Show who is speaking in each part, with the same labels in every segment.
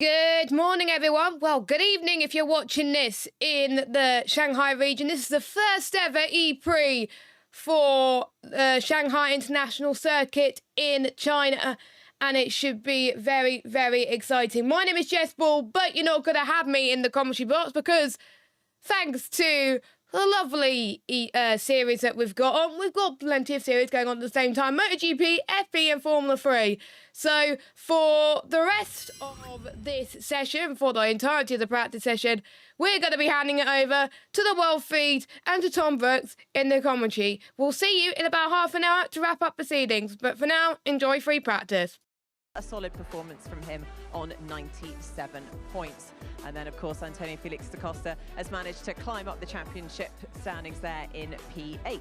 Speaker 1: Good morning, everyone. Well, good evening if you're watching this in the Shanghai region. This is the first ever E-Prix for the Shanghai International Circuit in China, and it should be very, very exciting. My name is Jess Ball, but you're not going to have me in the commentary box because thanks to the lovely series that we've got on. We've got plenty of series going on at the same time. MotoGP, FP and Formula 3. So for the rest of this session, for the entirety of the practice session, we're going to be handing it over to the World Feed and to Tom Brooks in the commentary. We'll see you in about half an hour to wrap up proceedings. But for now, enjoy free practice.
Speaker 2: A solid performance from him on 97 points. And then, of course, Antonio Felix da Costa has managed to climb up the championship standings there in P8.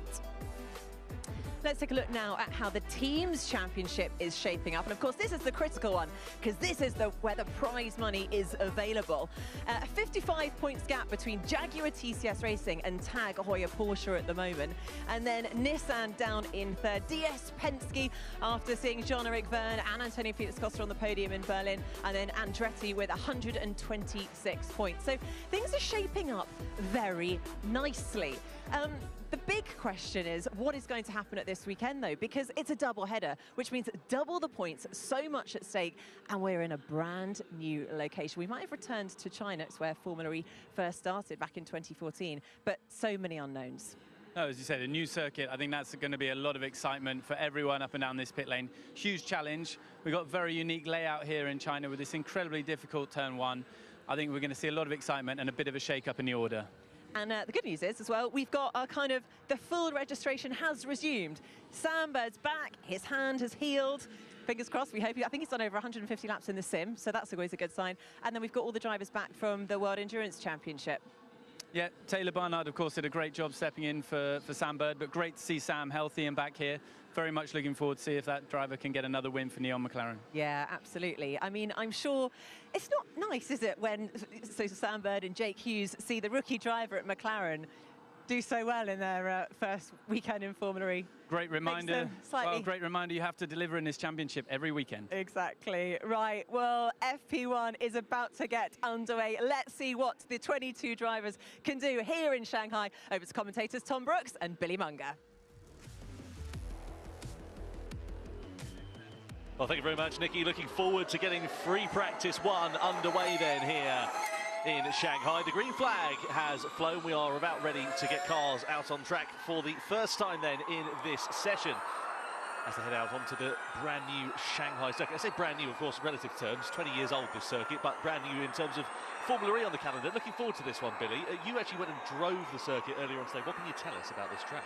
Speaker 2: Let's take a look now at how the team's championship is shaping up. And of course, this is the critical one, because this is where the prize money is available. A 55 points gap between Jaguar TCS Racing and Tag Heuer Porsche at the moment. And then Nissan down in third. DS Penske, after seeing Jean-Eric Vergne and Antonio Felix da Costa on the podium in Berlin. And then Andretti with 126 points. So things are shaping up very nicely. The big question is what is going to happen at this weekend, though, because it's a double header, which means double the points, so much at stake, and we're in a brand new location. We might have returned to China, it's where Formula E first started back in 2014, but so many unknowns.
Speaker 3: No, as you said, a new circuit. I think that's going to be a lot of excitement for everyone up and down this pit lane. Huge challenge. We've got a very unique layout here in China with this incredibly difficult turn one. I think we're going to see a lot of excitement and a bit of a shake-up in the order.
Speaker 2: And the good news is, as well, we've got our the full registration has resumed. Sam Bird's back, his hand has healed. Fingers crossed, we hope. I think he's done over 150 laps in the sim, so that's always a good sign. And then we've got all the drivers back from the World Endurance Championship.
Speaker 3: Yeah, Taylor Barnard, of course, did a great job stepping in for Sam Bird, but great to see Sam healthy and back here. Very much looking forward to see if that driver can get another win for Neon McLaren.
Speaker 2: Yeah, absolutely. I mean, I'm sure it's not nice, is it, when Sam Bird and Jake Hughes see the rookie driver at McLaren do so well in their first weekend in Formula E.
Speaker 3: Great reminder. Well, great reminder you have to deliver in this championship every weekend.
Speaker 2: Exactly. Right. Well, FP1 is about to get underway. Let's see what the 22 drivers can do here in Shanghai. Over to commentators Tom Brooks and Billy Munger.
Speaker 4: Well, thank you very much, Nikki. Looking forward to getting free practice one underway then here in Shanghai. The green flag has flown. We are about ready to get cars out on track for the first time then in this session as they head out onto the brand new Shanghai circuit. I say brand new, of course, in relative terms, 20 years old this circuit, but brand new in terms of Formula E on the calendar. Looking forward to this one, Billy. You actually went and drove the circuit earlier on today. What can you tell us about this track?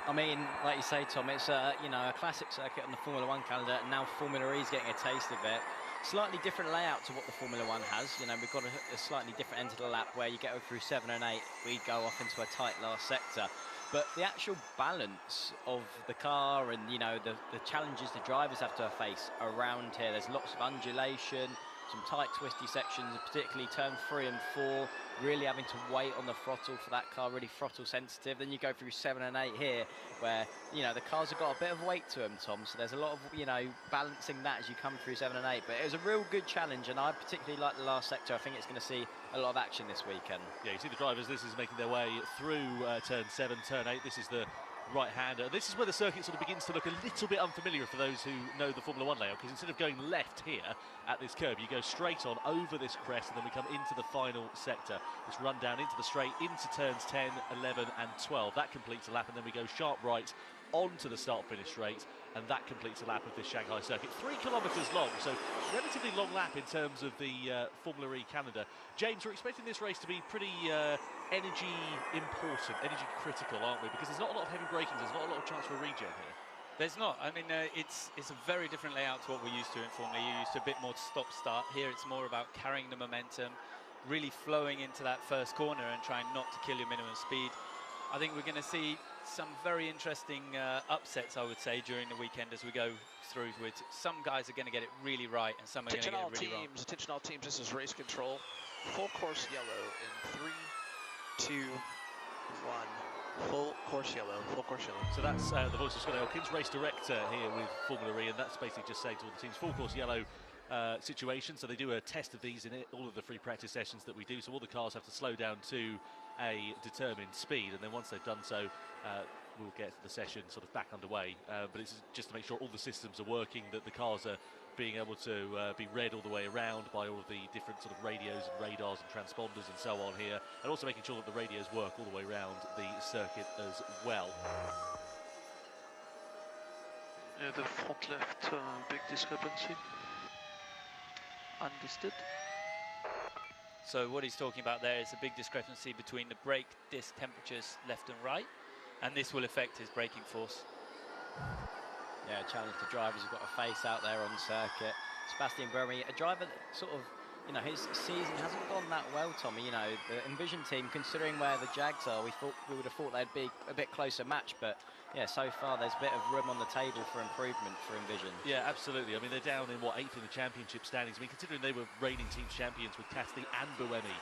Speaker 5: I mean, like you say, Tom, it's a classic circuit on the Formula 1 calendar, and now Formula E is getting a taste of it. Slightly different layout to what the Formula 1 has. You know, we've got a slightly different end of the lap where you get through 7 and 8, we go off into a tight last sector. But the actual balance of the car and, you know, the challenges the drivers have to face around here, there's lots of undulation, some tight twisty sections, particularly turn 3 and 4, really having to wait on the throttle for that car, really throttle sensitive. Then you go through 7 and 8 here where, you know, the cars have got a bit of weight to them, Tom, so there's a lot of, you know, balancing that as you come through 7 and 8. But it was a real good challenge, and I particularly like the last sector. I think it's going to see a lot of action this weekend. Yeah,
Speaker 4: you see the drivers, this is making their way through turn 7, turn 8. This is the right-hander. This is where the circuit sort of begins to look a little bit unfamiliar for those who know the Formula 1 layout, because instead of going left here at this curve, you go straight on over this crest, and then we come into the final sector. This run down into the straight, into turns 10, 11 and 12. That completes a lap, and then we go sharp right onto the start-finish straight, and that completes a lap of this Shanghai circuit. 3 kilometres long, so relatively long lap in terms of the Formula E calendar. James, we're expecting this race to be pretty energy important, energy critical, aren't we? Because there's not a lot of heavy braking, there's not a lot of chance for a regen here.
Speaker 3: There's not. I mean, it's a very different layout to what we're used to in Formula E. You're used to a bit more stop-start. Here it's more about carrying the momentum, really flowing into that first corner and trying not to kill your minimum speed. I think we're going to see some very interesting upsets, I would say, during the weekend as we go through. With some guys are going to get it really right, and some are going to get it really wrong.
Speaker 6: Attention all teams, this is race control. Full course yellow in 3, 2, 1. Full course yellow, full course yellow.
Speaker 4: So that's the voice of Scott Elkins, race director here with Formula E, and that's basically just saying to all the teams, full course yellow situation. So they do a test of these in all of the free practice sessions that we do. So all the cars have to slow down to a determined speed, and then once they've done so, we'll get the session sort of back underway. But it's just to make sure all the systems are working, that the cars are being able to be read all the way around by all of the different sort of radios and radars and transponders and so on here, and also making sure that the radios work all the way around the circuit as well.
Speaker 6: Yeah, the front left, big discrepancy. Understood.
Speaker 3: So what he's talking about there is a big discrepancy between the brake disc temperatures left and right, and this will affect his braking force.
Speaker 5: Yeah, challenge to drivers who've got a face out there on circuit. Sebastian Buemi, a driver that sort of, you know, his season hasn't gone that well, Tommy. You know, the Envision team, considering where the Jags are, we would have thought they'd be a bit closer match, but yeah, so far there's a bit of room on the table for improvement for Envision.
Speaker 4: Yeah, absolutely. I mean, they're down in, what, 8th in the championship standings. I mean, considering they were reigning team champions with Cassidy and Buemi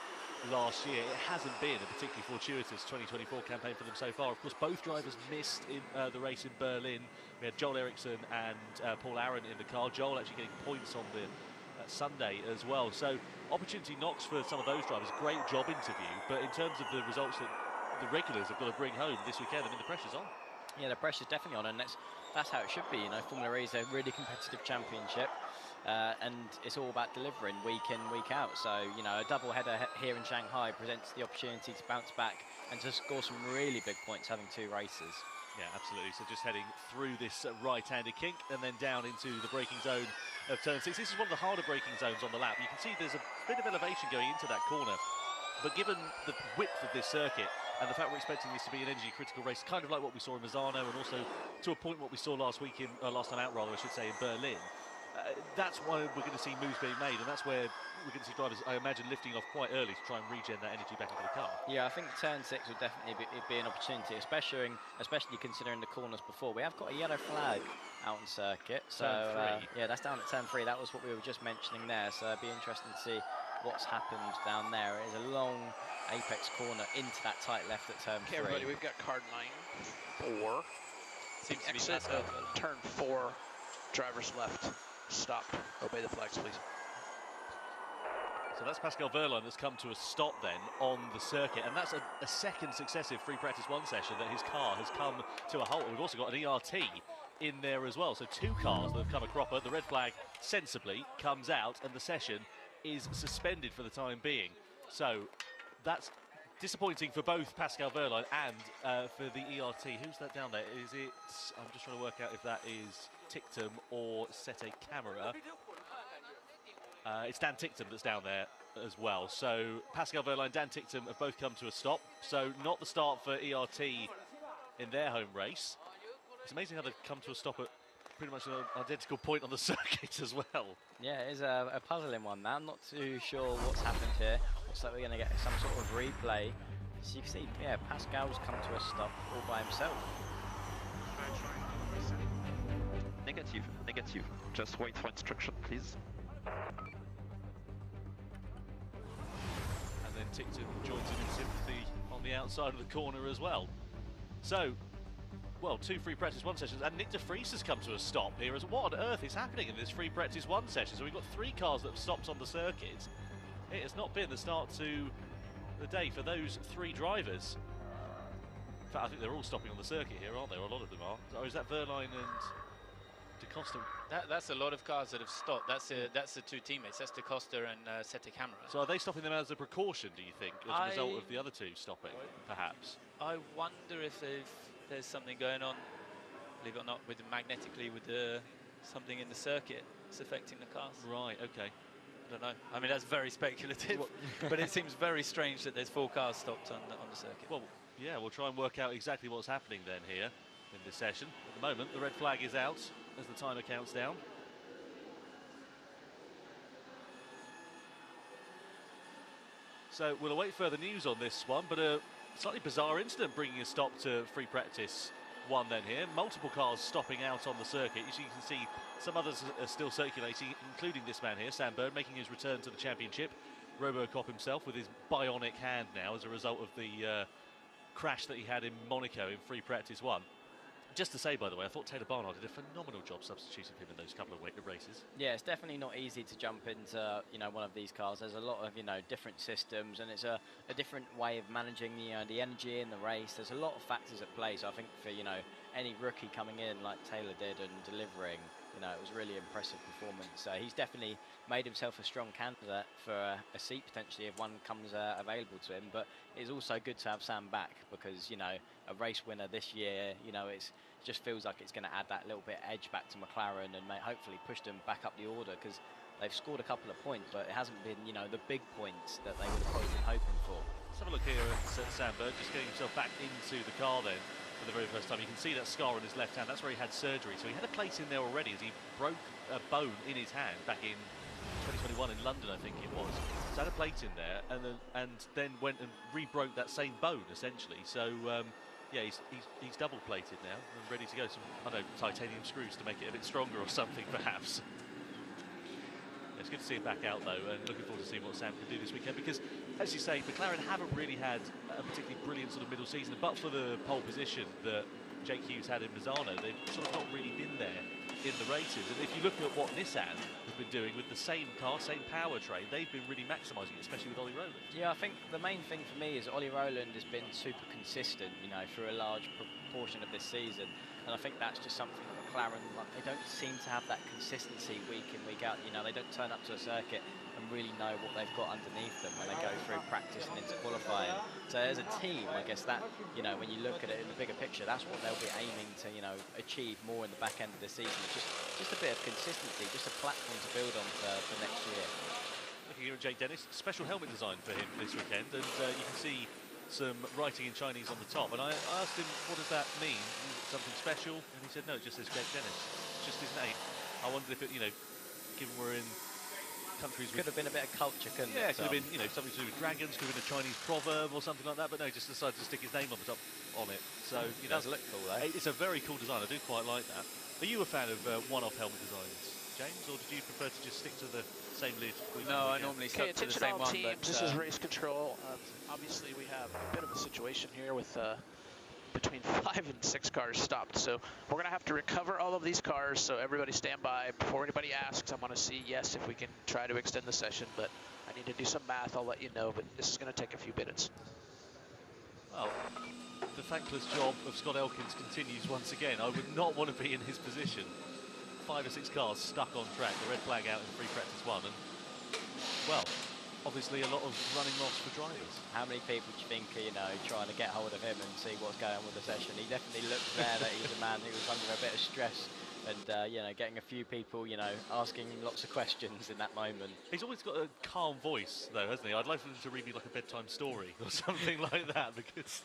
Speaker 4: last year, it hasn't been a particularly fortuitous 2024 campaign for them so far. Of course, both drivers missed in the race in Berlin. We had Joel Eriksson and Paul Aaron in the car. Joel actually getting points on the Sunday as well. So opportunity knocks for some of those drivers. Great job interview, but in terms of the results that the regulars have got to bring home this weekend, I mean, the pressure's on.
Speaker 5: Yeah, the pressure's definitely on, and that's how it should be. You know, Formula E is a really competitive championship, and it's all about delivering week in, week out. So, you know, a double header here in Shanghai presents the opportunity to bounce back and to score some really big points having 2 races.
Speaker 4: Yeah, absolutely. So just heading through this right-handed kink and then down into the braking zone of turn 6. This is one of the harder braking zones on the lap. You can see there's a bit of elevation going into that corner, but given the width of this circuit and the fact we're expecting this to be an energy-critical race, kind of like what we saw in Misano, and also to a point what we saw last week in last time out, rather, I should say, in Berlin. That's why we're going to see moves being made, and that's where we're going to see drivers, I imagine, lifting off quite early to try and regen that energy back into the car.
Speaker 5: Yeah, I think turn 6 would definitely be an opportunity, especially considering the corners before. We have got a yellow flag out on circuit, so yeah, that's down at turn 3. That was what we were just mentioning there, so it'd be interesting to see what's happened down there. It is a long apex corner into that tight left at turn 3.
Speaker 6: Okay, everybody, we've got car 9, 4. Seems to be exit of turn 4, drivers left. Stop. Obey the flags, please.
Speaker 4: So that's Pascal Wehrlein that's come to a stop then on the circuit, and that's a second successive free practice 1 session that his car has come to a halt. We've also got an ERT in there as well, so 2 cars that have come a cropper. The red flag sensibly comes out and the session is suspended for the time being. So that's disappointing for both Pascal Wehrlein and for the ERT. Who's that down there? Is it, I'm just trying to work out if that is Tictum or Sete Camera. It's Dan Tictum that's down there as well. So Pascal Wehrlein, Dan Tictum have both come to a stop. So not the start for ERT in their home race. It's amazing how they've come to a stop at pretty much an identical point on the circuit as well.
Speaker 5: Yeah, it is a puzzling one now. I'm not too sure what's happened here. Looks like we're going to get some sort of replay. So you can see, yeah, Pascal's come to a stop all by himself.
Speaker 7: Negative, negative. Just wait for instruction, please.
Speaker 4: And then Tictum joins him in sympathy on the outside of the corner as well. So, well, 2 free practice 1 sessions, and Nick de Vries has come to a stop here. As what on earth is happening in this free practice 1 session? So we've got 3 cars that have stopped on the circuit. It has not been the start to the day for those 3 drivers. In fact, I think they're all stopping on the circuit here, aren't they? Or a lot of them are. Or is that Wehrlein and DaCosta?
Speaker 3: That's a lot of cars that have stopped. That's the 2 teammates. That's DaCosta and Sete Camera.
Speaker 4: So are they stopping them as a precaution, do you think, as a result of the other 2 stopping, perhaps?
Speaker 3: I wonder if there's something going on, believe it or not, magnetically with something in the circuit that's affecting the cars.
Speaker 4: Right, okay.
Speaker 3: I don't know. I mean, that's very speculative, but it seems very strange that there's 4 cars stopped on the circuit.
Speaker 4: Well, yeah, we'll try and work out exactly what's happening then here in this session. At the moment, the red flag is out as the timer counts down. So we'll await further news on this one, but a slightly bizarre incident bringing a stop to free practice 1 then here. Multiple cars stopping out on the circuit. As you can see, some others are still circulating, including this man here, Sam Bird, making his return to the championship. Robocop himself with his bionic hand now as a result of the crash that he had in Monaco in free practice 1. Just to say, by the way, I thought Taylor Barnard did a phenomenal job substituting him in those couple of races.
Speaker 5: Yeah, it's definitely not easy to jump into, you know, one of these cars. There's a lot of, you know, different systems, and it's a different way of managing, you know, the energy in the race. There's a lot of factors at play. So I think for, you know, any rookie coming in like Taylor did and delivering, you know, it was really impressive performance. He's definitely made himself a strong candidate for a seat potentially if one comes available to him. But it's also good to have Sam back because, you know, a race winner this year, you know, it just feels like it's going to add that little bit of edge back to McLaren and hopefully push them back up the order because they've scored a couple of points, but it hasn't been, you know, the big points that they would have probably been hoping for.
Speaker 4: Let's have a look here at Sam Bird, just getting himself back into the car then for the very first time. You can see that scar on his left hand. That's where he had surgery. So he had a plate in there already as he broke a bone in his hand back in 2021 in London, I think it was. So had a plate in there and then went and re-broke that same bone essentially. So yeah, he's double plated now and ready to go. Some, I don't know, titanium screws to make it a bit stronger or something perhaps. It's good to see him back out though, and looking forward to seeing what Sam can do this weekend because, as you say, McLaren haven't really had a particularly brilliant sort of middle season, but for the pole position that Jake Hughes had in Misano, they've sort of not really been there in the races. And if you look at what Nissan have been doing with the same car, same powertrain, they've been really maximising it, especially with Ollie Rowland.
Speaker 5: Yeah, I think the main thing for me is Ollie Rowland has been super consistent, you know, for a large proportion of this season. And I think that's just something that McLaren, like, they don't seem to have that consistency week in, week out. You know, they don't turn up to a circuit and really know what they've got underneath them when they go through practice and into qualifying. So as a team, I guess that, you know, when you look at it in the bigger picture, that's what they'll be aiming to, you know, achieve more in the back end of the season. Just a bit of consistency, just a platform to build on for next year.
Speaker 4: Looking here at Jake Dennis, special helmet design for him this weekend, and you can see some writing in Chinese on the top. And I asked him, what does that mean? Something special? And he said, no, it just says Jake Dennis. It's just his name. I wondered if it, you know, given we're in countries
Speaker 5: could have been a bit of culture, couldn't it?
Speaker 4: Yeah, it could have been, you know, something to do with dragons, could have been a Chinese proverb or something like that, but no, he just decided to stick his name on the top on it. So, you know,
Speaker 5: it does look cool though.
Speaker 4: It's a very cool design. I do quite like that. Are you a fan of one-off helmet designs, James, or did you prefer to just stick to the same lid?
Speaker 3: No, I normally stick to the same one.
Speaker 6: Teams, this is race control. Obviously, we have a bit of a situation here with between 5 and 6 cars stopped. So we're going to have to recover all of these cars. So everybody stand by. Before anybody asks, I want to see, yes, if we can try to extend the session. But I need to do some math. I'll let you know. But this is going to take a few minutes.
Speaker 4: Well, the thankless job of Scott Elkins continues once again. I would not want to be in his position. 5 or 6 cars stuck on track. The red flag out in free practice 1. And, well, obviously a lot of running loss for drivers.
Speaker 5: How many people do you think are, you know, trying to get hold of him and see what's going on with the session? He definitely looked there that he's a man who was under a bit of stress and, you know, getting a few people, you know, asking him lots of questions in that moment. He's
Speaker 4: always got a calm voice, though, hasn't he? I'd like him to read me like a bedtime story or something like that because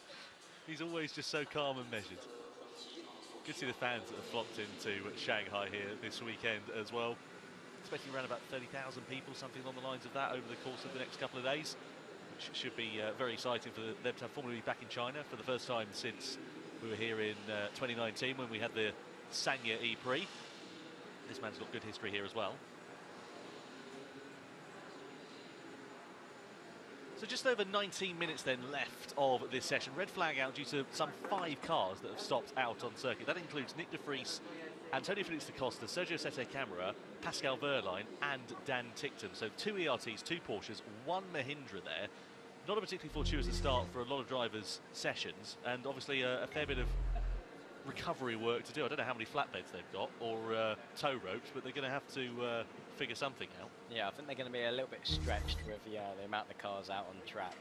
Speaker 4: he's always just so calm and measured. Good to see the fans that have flocked into Shanghai here this weekend as well. Expecting around about 30,000 people, something along the lines of that over the course of the next couple of days, which should be very exciting for them to have Formula E back in China for the first time since we were here in 2019 when we had the Sanya E-Prix. This man's got good history here as well. So just over 19 minutes then left of this session. Red flag out due to some 5 cars that have stopped out on circuit. That includes Nick de Vries, Antonio Felix da Costa, Sergio Sette Camara, Pascal Wehrlein and Dan Ticktum. So 2 ERTs, 2 Porsches, 1 Mahindra there. Not a particularly fortuitous start for a lot of drivers' sessions, and obviously a fair bit of recovery work to do. I don't know how many flatbeds they've got or tow ropes, but they're going to have to figure something out.
Speaker 5: Yeah, I think they're going to be a little bit stretched with the amount of cars out on track.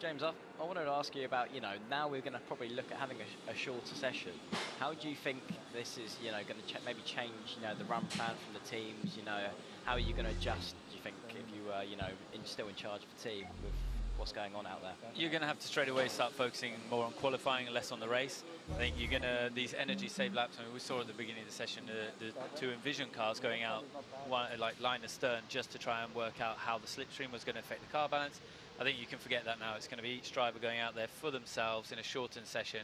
Speaker 5: James, I wanted to ask you about, you know, now we're going to probably look at having a shorter session. How do you think this is, you know, going to maybe change, you know, the run plan from the teams? You know, how are you going to adjust, do you think, if you are, you know, still in charge of the team with what's going on out there?
Speaker 3: You're going to have to straight away start focusing more on qualifying and less on the race. I think you're going to, these energy save laps, I mean, we saw at the beginning of the session the 2 Envision cars going out, one like line astern, just to try and work out how the slipstream was going to affect the car balance. I think you can forget that now. It's going to be each driver going out there for themselves in a shortened session,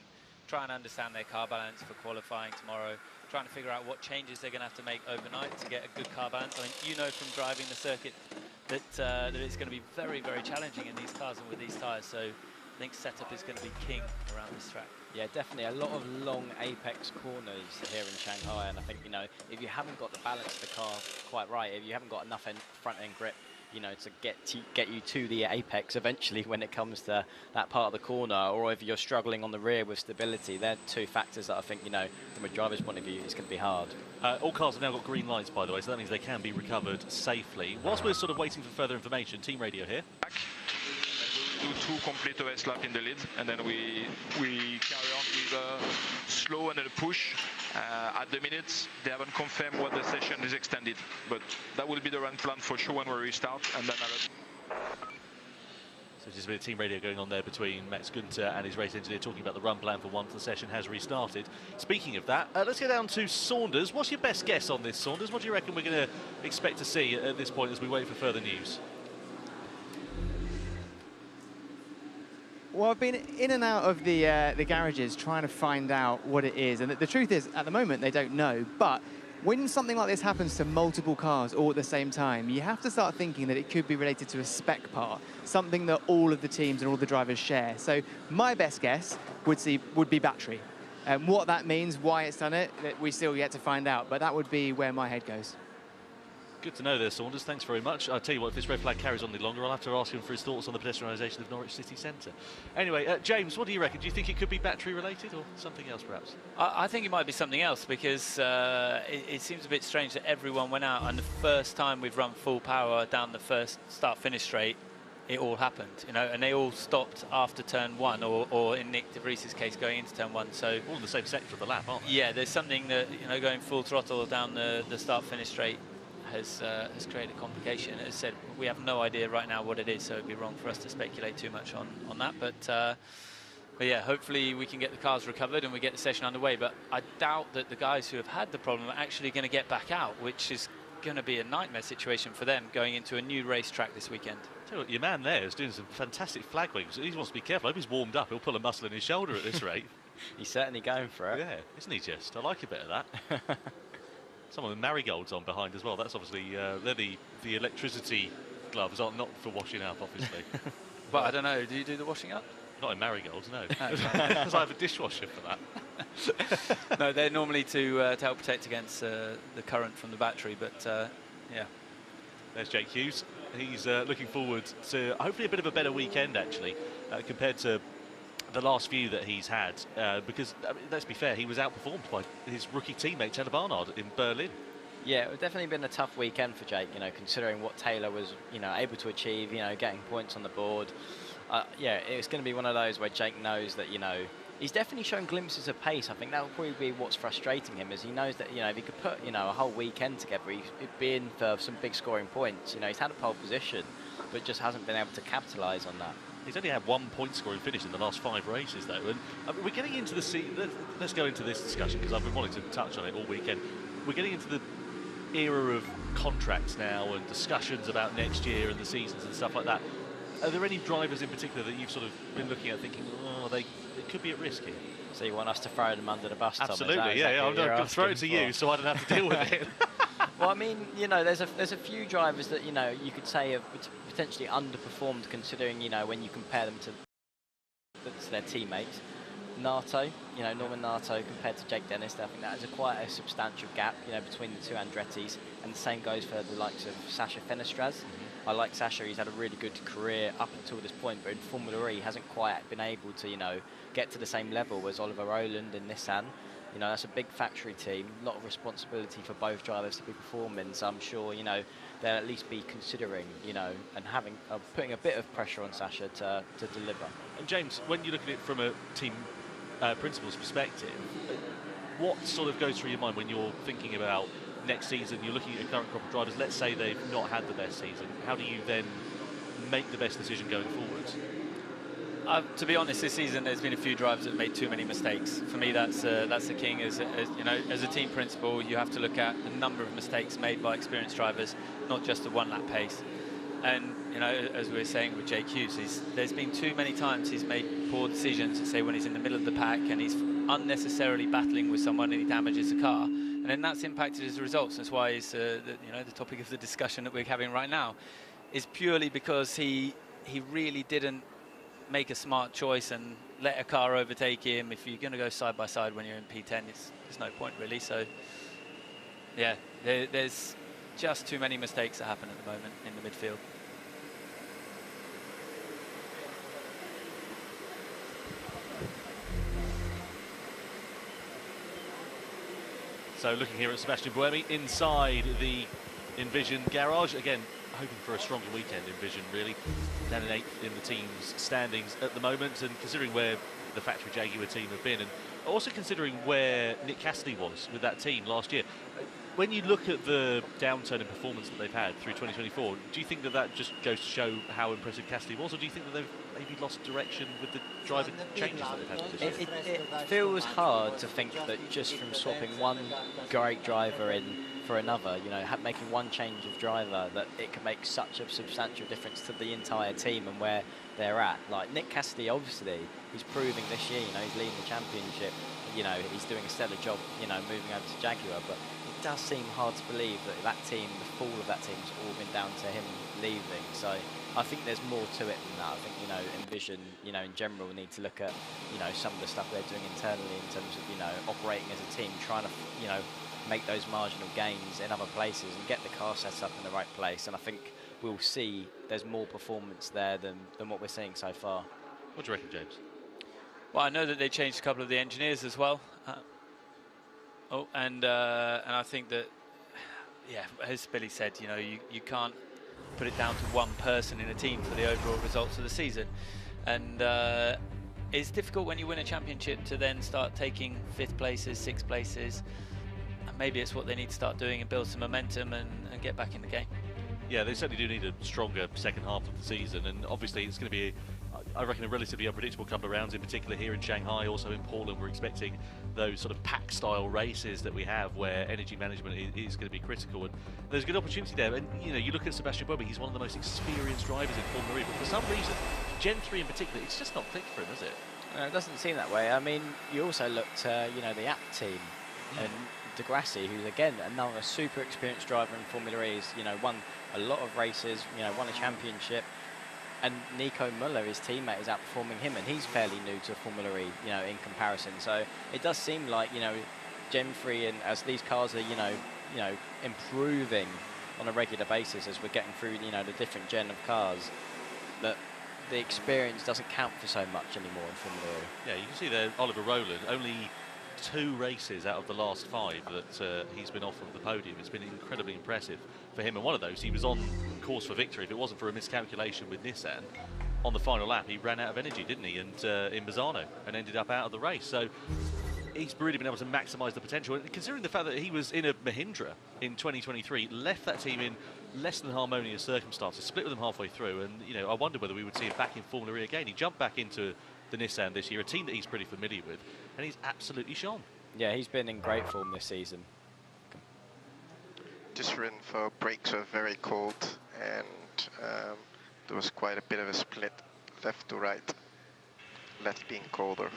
Speaker 3: trying to understand their car balance for qualifying tomorrow, trying to figure out what changes they're going to have to make overnight to get a good car balance. I mean, you know from driving the circuit that, that it's going to be very, very challenging in these cars and with these tyres. So I think setup is going to be king around this track.
Speaker 5: Yeah, definitely a lot of long apex corners here in Shanghai, and I think, you know, if you haven't got the balance of the car quite right, if you haven't got enough front end grip, you know, to get you to the apex eventually when it comes to that part of the corner, or if you're struggling on the rear with stability, they're two factors that I think, you know, from a driver's point of view, it's going to be hard.
Speaker 4: All cars have now got green lights, by the way, so that means they can be recovered safely. Whilst we're sort of waiting for further information, team radio here.
Speaker 8: Do 2 complete OS lap in the lead, and then we carry on with a slow and a push. At the minute, they haven't confirmed what the session is extended, but that will be the run plan for sure when we restart, and then
Speaker 4: So just a bit of team radio going on there between Max Günther and his race engineer, talking about the run plan for once the session has restarted. Speaking of that, let's go down to Saunders. What's your best guess on this, Saunders? What do you reckon we're going to expect to see at this point as we wait for further news?
Speaker 9: Well, I've been in and out of the garages trying to find out what it is. And the truth is, at the moment, they don't know. But when something like this happens to multiple cars all at the same time, you have to start thinking that it could be related to a spec part, something that all of the teams and all the drivers share. So my best guess would be battery. And what that means, why it's done it, that we still yet to find out. But that would be where my head goes.
Speaker 4: Good to know there, Saunders. Thanks very much. I'll tell you what, if this red flag carries on any longer, I'll have to ask him for his thoughts on the pedestrianisation of Norwich City Centre. Anyway, James, what do you reckon? Do you think it could be battery related or something else, perhaps?
Speaker 3: I think it might be something else, because it seems a bit strange that everyone went out, and the first time we've run full power down the first start-finish straight, it all happened, you know, and they all stopped after turn 1, or in Nick de Vries's case, going into turn 1. So
Speaker 4: all in the same sector of the lap, aren't they?
Speaker 3: Yeah, there's something that, you know, going full throttle down the start-finish straight has created a complication. As I said, we have no idea right now what it is, so it'd be wrong for us to speculate too much on that. But yeah, hopefully we can get the cars recovered and we get the session underway. But I doubt that the guys who have had the problem are actually going to get back out, which is going to be a nightmare situation for them going into a new racetrack this weekend.
Speaker 4: Tell you what, your man there is doing some fantastic flag wings. He wants to be careful. I hope he's warmed up. He'll pull a muscle in his shoulder at this rate.
Speaker 5: He's certainly going for it.
Speaker 4: Yeah, isn't he just? I like a bit of that. Some of the marigolds on behind as well. That's obviously, they're the electricity gloves, aren't not for washing up, obviously.
Speaker 3: But I don't know, do you do the washing up?
Speaker 4: Not in marigolds, no. Because I have a dishwasher for that.
Speaker 3: No, they're normally to help protect against the current from the battery, but yeah.
Speaker 4: There's Jake Hughes. He's looking forward to hopefully a bit of a better weekend, actually, compared to the last few that he's had, because, I mean, let's be fair, he was outperformed by his rookie teammate, Taylor Barnard, in Berlin.
Speaker 5: Yeah, it's definitely been a tough weekend for Jake, you know, considering what Taylor was, you know, able to achieve, you know, getting points on the board. Yeah, it's going to be one of those where Jake knows that, you know, he's definitely shown glimpses of pace. I think that will probably be what's frustrating him, is he knows that, you know, if he could put, you know, a whole weekend together, he'd be in for some big scoring points. You know, he's had a pole position, but just hasn't been able to capitalise on that.
Speaker 4: He's only had 1 point scoring finish in the last 5 races, though. And we're getting into the let's go into this discussion, because I've been wanting to touch on it all weekend. We're getting into the era of contracts now and discussions about next year and the seasons and stuff like that. Are there any drivers in particular that you've sort of been looking at thinking, oh, they could be at risk here?
Speaker 5: So you want us to throw them under the bus, Tom?
Speaker 4: Absolutely, yeah. I'm going to throw it to you so I don't have to deal with it.
Speaker 5: Well, I mean, you know, there's a few drivers that, you know, you could say have potentially underperformed, considering, you know, when you compare them to their teammates. Nato, you know, Norman Nato compared to Jake Dennis, I think that is quite a substantial gap, you know, between the two Andrettis, and the same goes for the likes of Sasha Fenestraz. I like Sasha, he's had a really good career up until this point, but in Formula E he hasn't quite been able to, you know, get to the same level as Oliver Rowland and Nissan. You know, that's a big factory team, a lot of responsibility for both drivers to be performing, so I'm sure, you know, they'll at least be considering, you know, and having putting a bit of pressure on Sasha to deliver.
Speaker 4: And James, when you look at it from a team principal's perspective, what sort of goes through your mind when you're thinking about next season? You're looking at your current crop of drivers, let's say they've not had the best season. How do you then make the best decision going forwards?
Speaker 3: To be honest, this season there's been a few drivers that made too many mistakes. For me, that's the king. As you know, as a team principal, you have to look at the number of mistakes made by experienced drivers, not just the one-lap pace. And you know, as we were saying with Jake Hughes, there's been too many times he's made poor decisions. Say when he's in the middle of the pack and he's unnecessarily battling with someone and he damages the car, and then that's impacted his results. That's why he's you know, the topic of the discussion that we're having right now is purely because he really didn't make a smart choice and let a car overtake him. If you're going to go side by side when you're in P10, there's no point really. So yeah, there's just too many mistakes that happen at the moment in the midfield.
Speaker 4: So looking here at Sebastian Buemi inside the Envision garage, again hoping for a stronger weekend. Envision really down in 8th in the team's standings at the moment, and considering where the factory Jaguar team have been, and also considering where Nick Cassidy was with that team last year. When you look at the downturn in performance that they've had through 2024, do you think that that just goes to show how impressive Cassidy was, or do you think that they've maybe lost direction with the driving changes that they've had this year?
Speaker 5: It feels hard to think that just from swapping one great driver in for another, you know, making one change of driver, that it can make such a substantial difference to the entire team and where they're at. Like Nick Cassidy, obviously, he's proving this year, you know, he's leading the championship, you know, he's doing a stellar job, you know, moving over to Jaguar, but it does seem hard to believe that that team, the fall of that team's all been down to him leaving. So I think there's more to it than that. I think, you know, Envision, you know, in general need to look at, you know, some of the stuff they're doing internally in terms of, you know, operating as a team, trying to, you know, make those marginal gains in other places and get the car set up in the right place. And I think we'll see there's more performance there than what we're seeing so far.
Speaker 4: What do you reckon, James?
Speaker 3: Well, I know that they changed a couple of the engineers as well. And I think that, yeah, as Billy said, you know, you can't put it down to one person in a team for the overall results of the season. And it's difficult when you win a championship to then start taking 5th places, 6th places. And maybe it's what they need to start doing and build some momentum and get back in the game.
Speaker 4: Yeah, they certainly do need a stronger second half of the season, and obviously it's going to be, I reckon, a relatively unpredictable couple of rounds, in particular here in Shanghai. Also in Portland, we're expecting those sort of pack-style races that we have where energy management is going to be critical, and there's a good opportunity there. And you know, you look at Sebastian Buemi, he's one of the most experienced drivers in Formula E, but for some reason, Gen 3 in particular, it's just not clicked for him, is it?
Speaker 5: It doesn't seem that way. I mean, you also looked, you know, the app team and Degrassi, who's again another super experienced driver in Formula E. He's, you know, won a lot of races, you know, won a championship. And Nico Muller, his teammate, is outperforming him, and he's fairly new to Formula E, you know, in comparison. So it does seem like, you know, Gen 3, and as these cars are, you know, improving on a regular basis as we're getting through, you know, the different gen of cars, that the experience doesn't count for so much anymore in Formula E.
Speaker 4: Yeah, you can see there, Oliver Rowland, only 2 races out of the last 5 that he's been off of the podium. It's been incredibly impressive for him, and one of those, he was on course for victory. If it wasn't for a miscalculation with Nissan on the final lap, he ran out of energy, didn't he, and in Misano, and ended up out of the race. So he's really been able to maximise the potential, and considering the fact that he was in a Mahindra in 2023, left that team in less than harmonious circumstances, split with them halfway through, and you know, I wonder whether we would see him back in Formula E again. He jumped back into the Nissan this year, a team that he's pretty familiar with, and he's absolutely shone.
Speaker 5: Yeah, he's been in great form this season.
Speaker 10: This info, brakes were very cold, and there was quite a bit of a split left to right, left being colder.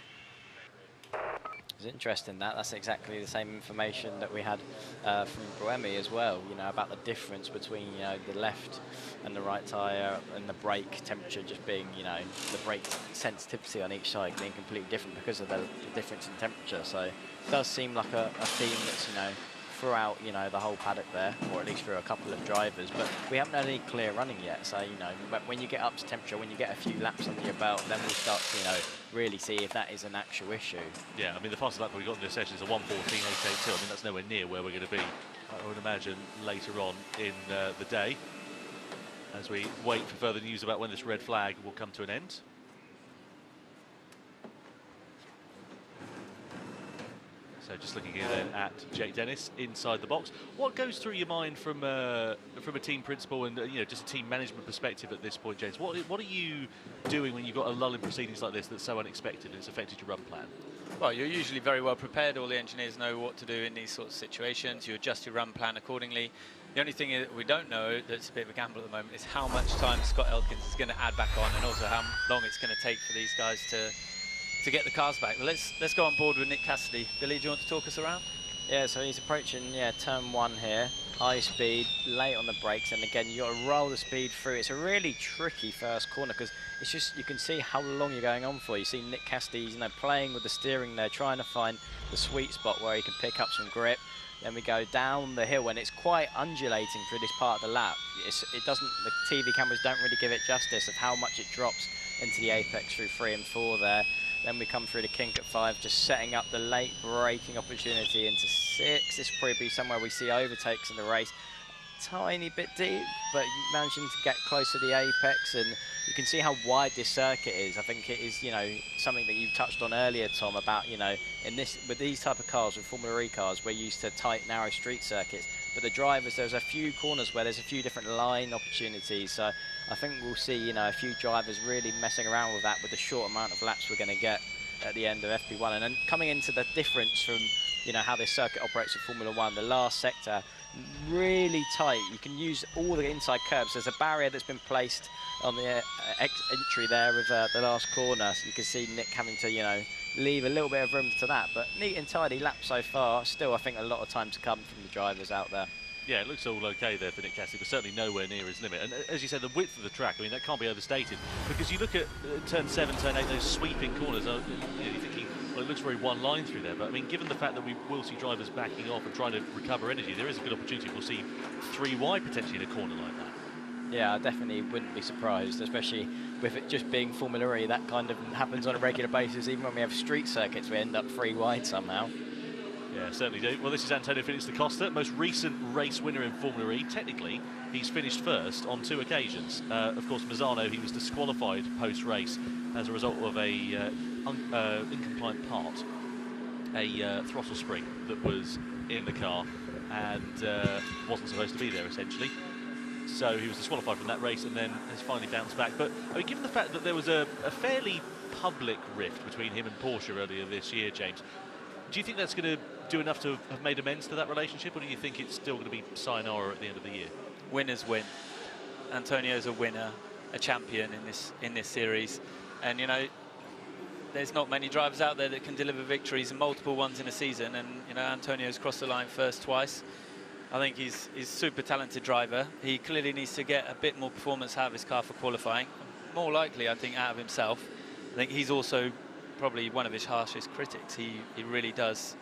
Speaker 5: It's interesting that's exactly the same information that we had from Buemi as well, you know, about the difference between, you know, the left and the right tyre and the brake temperature just being, you know, the brake sensitivity on each side being completely different because of the difference in temperature. So it does seem like a theme that's, you know, throughout, you know, the whole paddock there, or at least through a couple of drivers, but we haven't had any clear running yet. So, you know, when you get up to temperature, when you get a few laps under your belt, then we'll start to, you know, really see if that is an actual issue.
Speaker 4: Yeah, I mean, the fastest lap we got in this session is a 1:14.882. I mean, that's nowhere near where we're going to be, I would imagine, later on in the day, as we wait for further news about when this red flag will come to an end. So just looking here then at Jake Dennis inside the box. What goes through your mind from a team principal and you know, just a team management perspective at this point, James? What are you doing when you've got a lull in proceedings like this that's so unexpected and it's affected your run plan?
Speaker 3: Well, you're usually very well prepared. All the engineers know what to do in these sorts of situations. You adjust your run plan accordingly. The only thing that we don't know, that's a bit of a gamble at the moment, is how much time Scott Elkins is going to add back on, and also how long it's going to take for these guys to get the cars back. But let's go on board with Nick Cassidy. Billy, do you want to talk us around?
Speaker 5: Yeah, so he's approaching, turn 1 here. high speed, late on the brakes, and again, you got to roll the speed through. It's a really tricky first corner because it's just, you can see how long you're going on for. You see Nick Cassidy, playing with the steering there, trying to find the sweet spot where he can pick up some grip. Then we go down the hill, and it's quite undulating through this part of the lap. The TV cameras don't really give it justice of how much it drops into the apex through 3 and 4 there. Then we come through the kink at 5, just setting up the late braking opportunity into 6. This will probably be somewhere we see overtakes in the race. Tiny bit deep, but managing to get close to the apex, and you can see how wide this circuit is. I think it is, something that you touched on earlier, Tom, about, with these type of cars, with Formula E cars, we're used to tight, narrow street circuits. But the drivers, there's a few corners where there's a few different line opportunities. So I think we'll see, a few drivers really messing around with that with the short amount of laps we're going to get at the end of FP1. And then coming into the difference from, how this circuit operates with Formula 1, the last sector, really tight. You can use all the inside curbs. There's a barrier that's been placed on the entry there with the last corner. So you can see Nick having to, leave a little bit of room to that. But neat and tidy lap so far. Still, I think a lot of time to come from the drivers out there.
Speaker 4: Yeah, it looks all okay there for Nick Cassidy, but certainly nowhere near his limit. And as you said, the width of the track, I mean, that can't be overstated. Because you look at turn 7, turn 8, those sweeping corners, you're thinking, well, it looks very one line through there. But I mean, given the fact that we will see drivers backing off and trying to recover energy, there is a good opportunity we'll see 3 wide potentially in a corner like that.
Speaker 5: Yeah, I definitely wouldn't be surprised, especially with it just being Formula E. That kind of happens on a regular basis. Even when we have street circuits, we end up 3 wide somehow.
Speaker 4: Yeah, certainly do. Well, this is Antonio Felix da Costa, most recent race winner in Formula E. Technically, he's finished first on 2 occasions. Of course, Mazzano, he was disqualified post-race as a result of a incompliant part, a throttle spring that was in the car and wasn't supposed to be there, essentially. So he was disqualified from that race and then has finally bounced back. But I mean, given the fact that there was a fairly public rift between him and Porsche earlier this year, James, do you think that's going to do enough to have made amends to that relationship, or do you think it's still going to be sayonara at the end of the year?
Speaker 3: Winners win. Antonio's a winner, a champion in this series, and there's not many drivers out there that can deliver victories and multiple ones in a season. And Antonio's crossed the line first twice. I think he's a super talented driver. He clearly needs to get a bit more performance out of his car for qualifying. More likely, I think, out of himself. I think he's also probably one of his harshest critics. He really does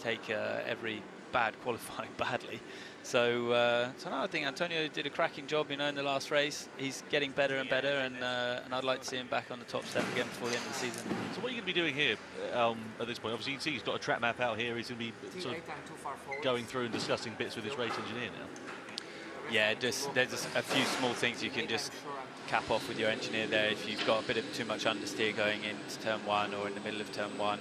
Speaker 3: take every bad qualifying badly. So no, I think Antonio did a cracking job, in the last race. He's getting better and better, and I'd like to see him back on the top step again before the end of the season. So
Speaker 4: what are you going to be doing here at this point? Obviously, you can see he's got a track map out here. He's going to be sort of going through and discussing bits with his race engineer now.
Speaker 3: Yeah, there's a few small things you can just cap off with your engineer there if you've got a bit of too much understeer going into turn 1 or in the middle of turn 1.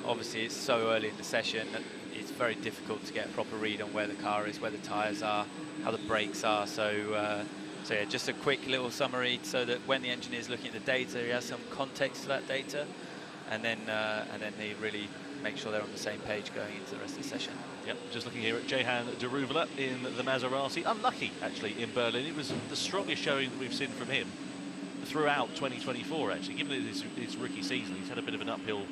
Speaker 3: Obviously, it's so early in the session that it's very difficult to get a proper read on where the car is, where the tyres are, how the brakes are. So yeah, just a quick little summary so that when the engineer's looking at the data, he has some context to that data, and then they really make sure they're on the same page going into the rest of the session.
Speaker 4: Yep, just looking here at Jehan Deruvala in the Maserati. Unlucky, actually, in Berlin. It was the strongest showing that we've seen from him throughout 2024, actually. Given that it's his rookie season, he's had a bit of an uphill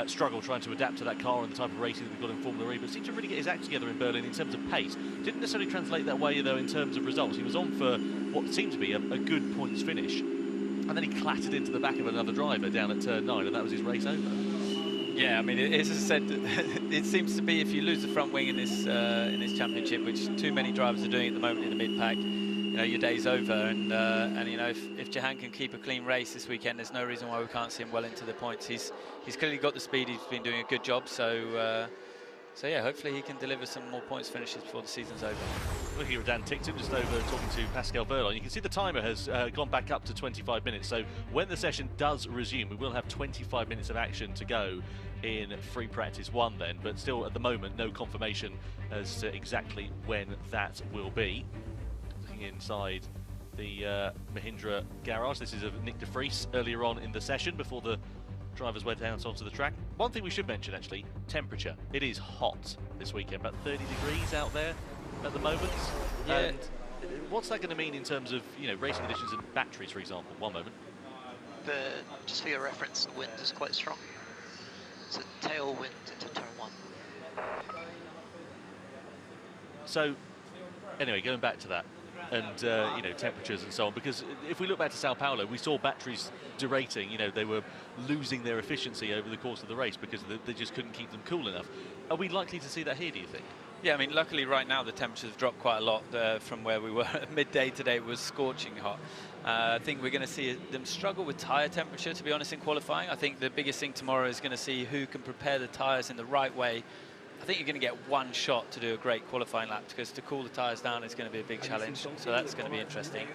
Speaker 4: struggle trying to adapt to that car and the type of racing that we've got in Formula E, but seemed to really get his act together in Berlin in terms of pace. Didn't necessarily translate that way, though, in terms of results. He was on for what seemed to be a good points finish, and then he clattered into the back of another driver down at turn 9, and that was his race over.
Speaker 3: Yeah, I mean, as I said, it seems to be if you lose the front wing in this championship, which too many drivers are doing at the moment in the mid-pack, your day's over. And if Jehan can keep a clean race this weekend, there's no reason why we can't see him well into the points. He's clearly got the speed. He's been doing a good job. So yeah, hopefully he can deliver some more points finishes before the season's over.
Speaker 4: Looking at Dan Tickton just over talking to Pascal Verlon, you can see the timer has gone back up to 25 minutes. So when the session does resume, we will have 25 minutes of action to go in free practice 1 then, but still at the moment no confirmation as to exactly when that will be. Looking inside the Mahindra garage, this is of Nick de Vries earlier on in the session before the drivers went out onto the track. One thing we should mention, actually, temperature. It is hot this weekend, about 30 degrees out there at the moment.
Speaker 3: Yeah.
Speaker 4: And what's that going to mean in terms of racing conditions and batteries, for example? One moment.
Speaker 11: Just for your reference, the wind is quite strong. It's a tailwind into turn 1.
Speaker 4: So, anyway, going back to that, and you know, temperatures and so on, because if we look back to Sao Paulo, we saw batteries derating. You know, they were losing their efficiency over the course of the race because they just couldn't keep them cool enough. Are we likely to see that here, do you think?
Speaker 3: Yeah, I mean, luckily right now the temperatures have dropped quite a lot from where we were at midday today. It was scorching hot. I think we're going to see them struggle with tyre temperature, to be honest, in qualifying. I think the biggest thing tomorrow is going to see who can prepare the tyres in the right way. I think you're going to get one shot to do a great qualifying lap, because to cool the tyres down is going to be a big challenge. So that's going to be interesting.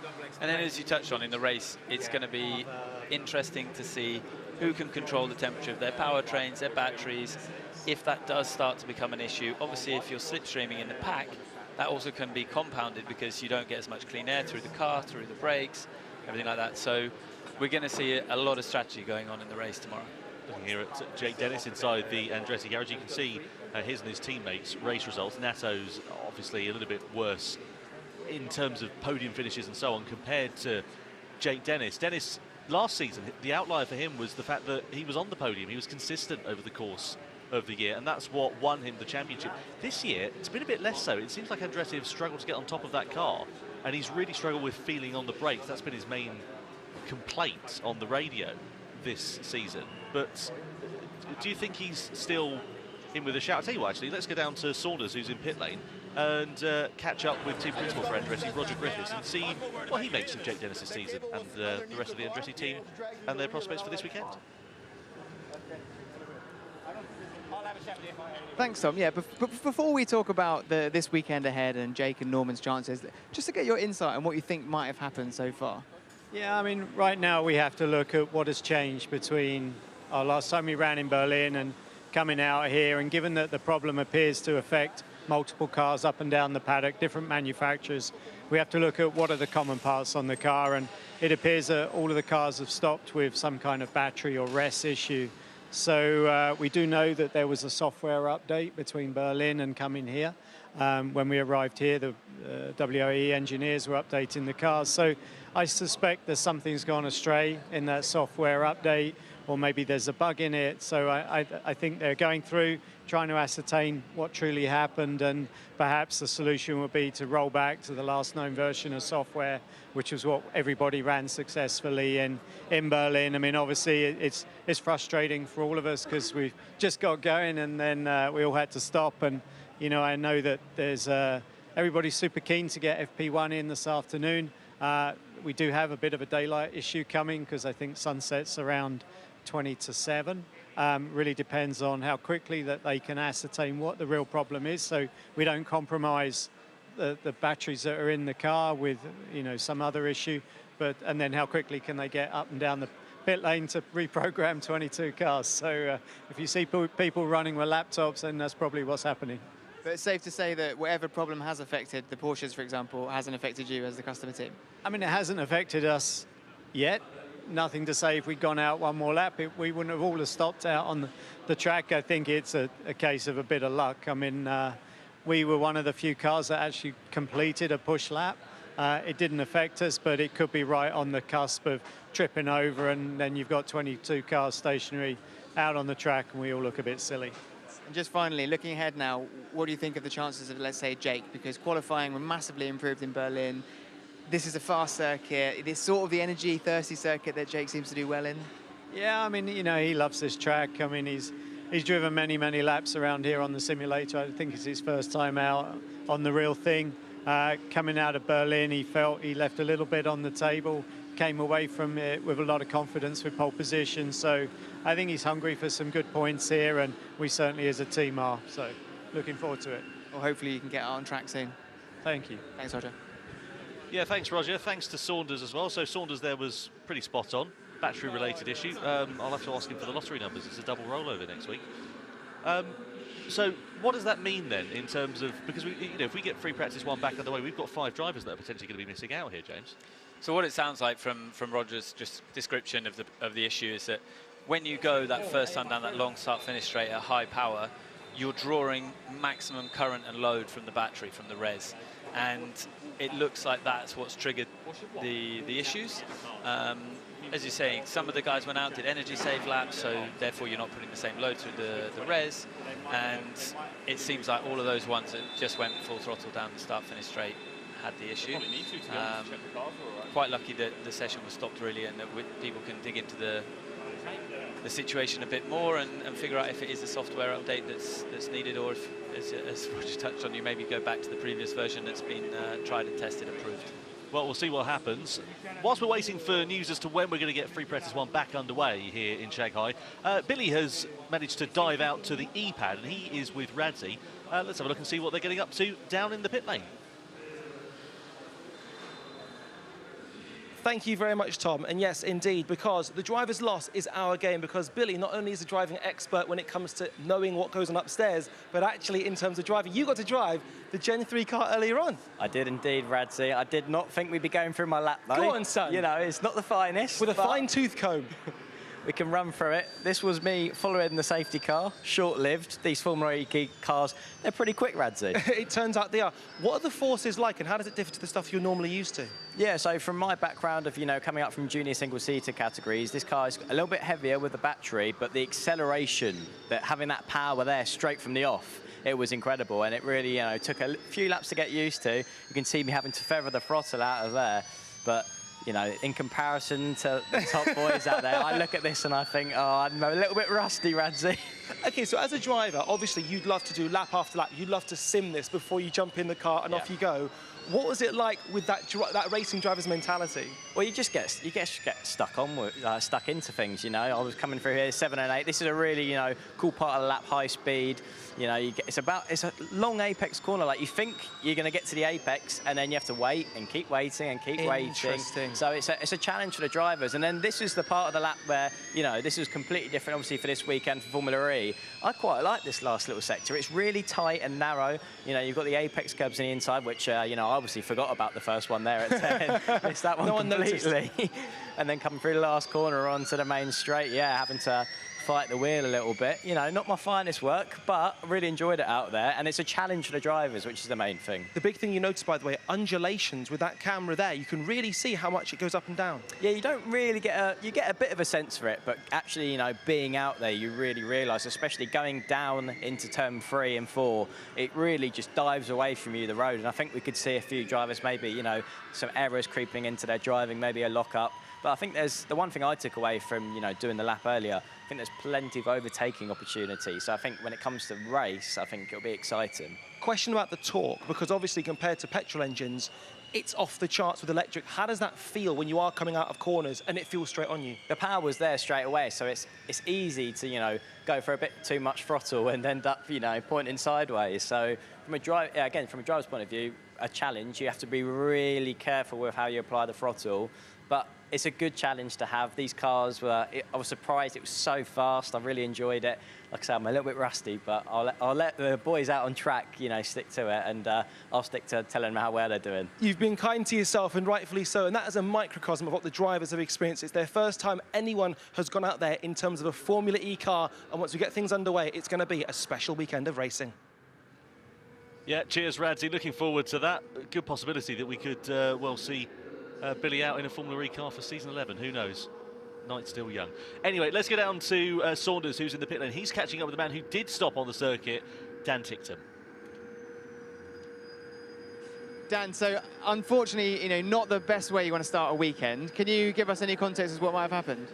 Speaker 3: And then, as you touched on, in the race, it's going to be interesting to see who can control the temperature of their powertrains, their batteries. If that does start to become an issue, obviously if you're slipstreaming in the pack, that also can be compounded because you don't get as much clean air through the car, through the brakes, everything like that. So we're going to see a lot of strategy going on in the race tomorrow.
Speaker 4: Looking here at Jake Dennis inside the Andretti garage, you can see his and his teammates' race results. Natto's obviously a little bit worse in terms of podium finishes and so on compared to Jake Dennis. Dennis, last season, the outlier for him was the fact that he was on the podium. He was consistent over the course of the year, and that's what won him the championship. This year, it's been a bit less so. It seems like Andretti have struggled to get on top of that car, and he's really struggled with feeling on the brakes. That's been his main complaint on the radio this season. But do you think he's still in with a shout? I'll tell you what, actually, let's go down to Saunders, who's in pit lane, and catch up with team principal for Andretti, Roger Griffiths, and see what he makes of Jake Dennis's season and the rest of the Andretti team and their prospects for this weekend.
Speaker 9: Thanks, Tom. Yeah, before we talk about this weekend ahead and Jake and Norman's chances, just to get your insight on what you think might have happened so far.
Speaker 12: Yeah, I mean, right now we have to look at what has changed between our last time we ran in Berlin and coming out here, and given that the problem appears to affect multiple cars up and down the paddock, different manufacturers, we have to look at what are the common parts on the car, and it appears that all of the cars have stopped with some kind of battery or RES issue. So we do know that there was a software update between Berlin and coming here. When we arrived here, the WOE engineers were updating the cars. So I suspect that something's gone astray in that software update, or maybe there's a bug in it. So I think they're going through, trying to ascertain what truly happened, and perhaps the solution would be to roll back to the last known version of software, which was what everybody ran successfully in Berlin. I mean, obviously it's frustrating for all of us because we've just got going and then we all had to stop. And you know, I know that there's everybody's super keen to get FP1 in this afternoon. We do have a bit of a daylight issue coming because I think sunset's around 20 to 7. Really depends on how quickly that they can ascertain what the real problem is, so we don't compromise the batteries that are in the car with, you know, some other issue. And then how quickly can they get up and down the pit lane to reprogram 22 cars. So if you see people running with laptops, then that's probably what's happening.
Speaker 9: But it's safe to say that whatever problem has affected the Porsches, for example, hasn't affected you as the customer team?
Speaker 12: I mean, it hasn't affected us yet. Nothing to say if we'd gone out one more lap, we wouldn't have all stopped out on the track. I think it's a case of a bit of luck. I mean, we were one of the few cars that actually completed a push lap. It didn't affect us, but it could be right on the cusp of tripping over, and then you've got 22 cars stationary out on the track, and we all look a bit silly.
Speaker 9: And just finally, looking ahead now, what do you think of the chances of, let's say, Jake? Because qualifying were massively improved in Berlin. This is a fast circuit. It is sort of the energy-thirsty circuit that Jake seems to do well in.
Speaker 12: Yeah, I mean, you know, he loves this track. I mean, he's driven many, many laps around here on the simulator. I think it's his first time out on the real thing. Coming out of Berlin, he felt he left a little bit on the table, came away from it with a lot of confidence with pole position. So I think he's hungry for some good points here, and we certainly as a team are. So looking forward to it.
Speaker 9: Well, hopefully you can get out on track soon.
Speaker 12: Thank you.
Speaker 9: Thanks, Roger.
Speaker 4: Yeah, thanks, Roger. Thanks to Saunders as well. So Saunders there was pretty spot on. Battery-related issue. I'll have to ask him for the lottery numbers. It's a double rollover next week. So what does that mean then in terms of, because we, you know, if we get free practice one back underway, we've got 5 drivers that are potentially going to be missing out here, James.
Speaker 3: So what it sounds like from Roger's just description of the issue is that when you go that first time down that long start-finish straight at high power, you're drawing maximum current and load from the battery, from the res, and it looks like that's what's triggered the issues. as you're saying, some of the guys went out, did energy save laps, so therefore you're not putting the same load through the res, and it seems like all of those ones that just went full throttle down the start-finish straight had the issue. Quite lucky that the session was stopped really, and that people can dig into the situation a bit more and figure out if it is a software update that's needed, or if, as Roger touched on, you maybe go back to the previous version that's been tried and tested, approved.
Speaker 4: Well, we'll see what happens. Whilst we're waiting for news as to when we're going to get Free Practice 1 back underway here in Shanghai, Billy has managed to dive out to the E-pad, and he is with Radzi. Let's have a look and see what they're getting up to down in the pit lane.
Speaker 13: Thank you very much, Tom. And yes, indeed, because the driver's loss is our game, because Billy not only is a driving expert when it comes to knowing what goes on upstairs, but actually in terms of driving. You got to drive the Gen 3 car earlier on.
Speaker 5: I did indeed, Radzi. I did not think we'd be going through my lap, though.
Speaker 13: Go on, son.
Speaker 5: You know, it's not the finest.
Speaker 13: With a fine-tooth comb.
Speaker 5: We can run through it. This was me following the safety car, short-lived. These Formula E cars, they're pretty quick, Radzi.
Speaker 13: It turns out they are. What are the forces like, and how does it differ to the stuff you're normally used to?
Speaker 5: Yeah, so from my background of, you know, coming up from junior single-seater categories, this car is a little bit heavier with the battery, but the acceleration, that having that power there straight from the off, it was incredible, and it really, you know, took a few laps to get used to. You can see me having to feather the throttle out of there, but you know, in comparison to the top boys out there, I look at this and I think, oh, I'm a little bit rusty, Radzi.
Speaker 13: Okay, so as a driver, obviously you'd love to do lap after lap. You'd love to sim this before you jump in the car and off you go. What was it like with that racing driver's mentality?
Speaker 5: Well, you get stuck on with, stuck into things. You know, I was coming through here 7 and 8. This is a really, you know, cool part of the lap, high speed. You know, it's a long apex corner. Like, you think you're going to get to the apex, and then you have to wait and keep waiting and keep waiting. So it's a challenge for the drivers. And then this is the part of the lap where, you know, this is completely different, obviously, for this weekend for Formula E. I quite like this last little sector. It's really tight and narrow. You know, you've got the apex curbs on the inside, which, you know, I obviously forgot about the first one there at 10. Missed that one completely. And then coming through the last corner onto the main straight, yeah, having to fight the wheel a little bit. You know, not my finest work, but I really enjoyed it out there, and it's a challenge for the drivers, which is the main thing.
Speaker 13: The big thing you notice, by the way, undulations with that camera there, you can really see how much it goes up and down.
Speaker 5: Yeah, you don't really get you get a bit of a sense for it, but actually, you know, being out there, you really realise, especially going down into turn 3 and 4, it really just dives away from you, the road, and I think we could see a few drivers maybe, you know, some errors creeping into their driving, maybe a lock-up. But I think there's the one thing I took away from, you know, doing the lap earlier, I think there's plenty of overtaking opportunity. So I think when it comes to race, I think it'll be exciting.
Speaker 13: Question about the torque, because obviously compared to petrol engines, it's off the charts with electric. How does that feel when you are coming out of corners and it feels straight on you?
Speaker 5: The power was there straight away, so it's easy to, you know, go for a bit too much throttle and end up, you know, pointing sideways. So from a driver's point of view, a challenge. You have to be really careful with how you apply the throttle, but it's a good challenge to have. These cars I was surprised it was so fast. I really enjoyed it. Like I said, I'm a little bit rusty, but I'll let the boys out on track, you know, stick to it, and I'll stick to telling them how well they're doing.
Speaker 13: You've been kind to yourself, and rightfully so, and that is a microcosm of what the drivers have experienced. It's their first time anyone has gone out there in terms of a Formula E car, and once we get things underway, it's going to be a special weekend of racing.
Speaker 4: Yeah, cheers, Radzi. Looking forward to that. Good possibility that we could, well, see Billy out in a Formula E car for season 11. Who knows? Night's still young. Anyway, let's get down to Saunders, who's in the pit lane. He's catching up with the man who did stop on the circuit, Dan Tickton.
Speaker 9: Dan, so unfortunately, you know, not the best way you want to start a weekend. Can you give us any context as to what might have happened?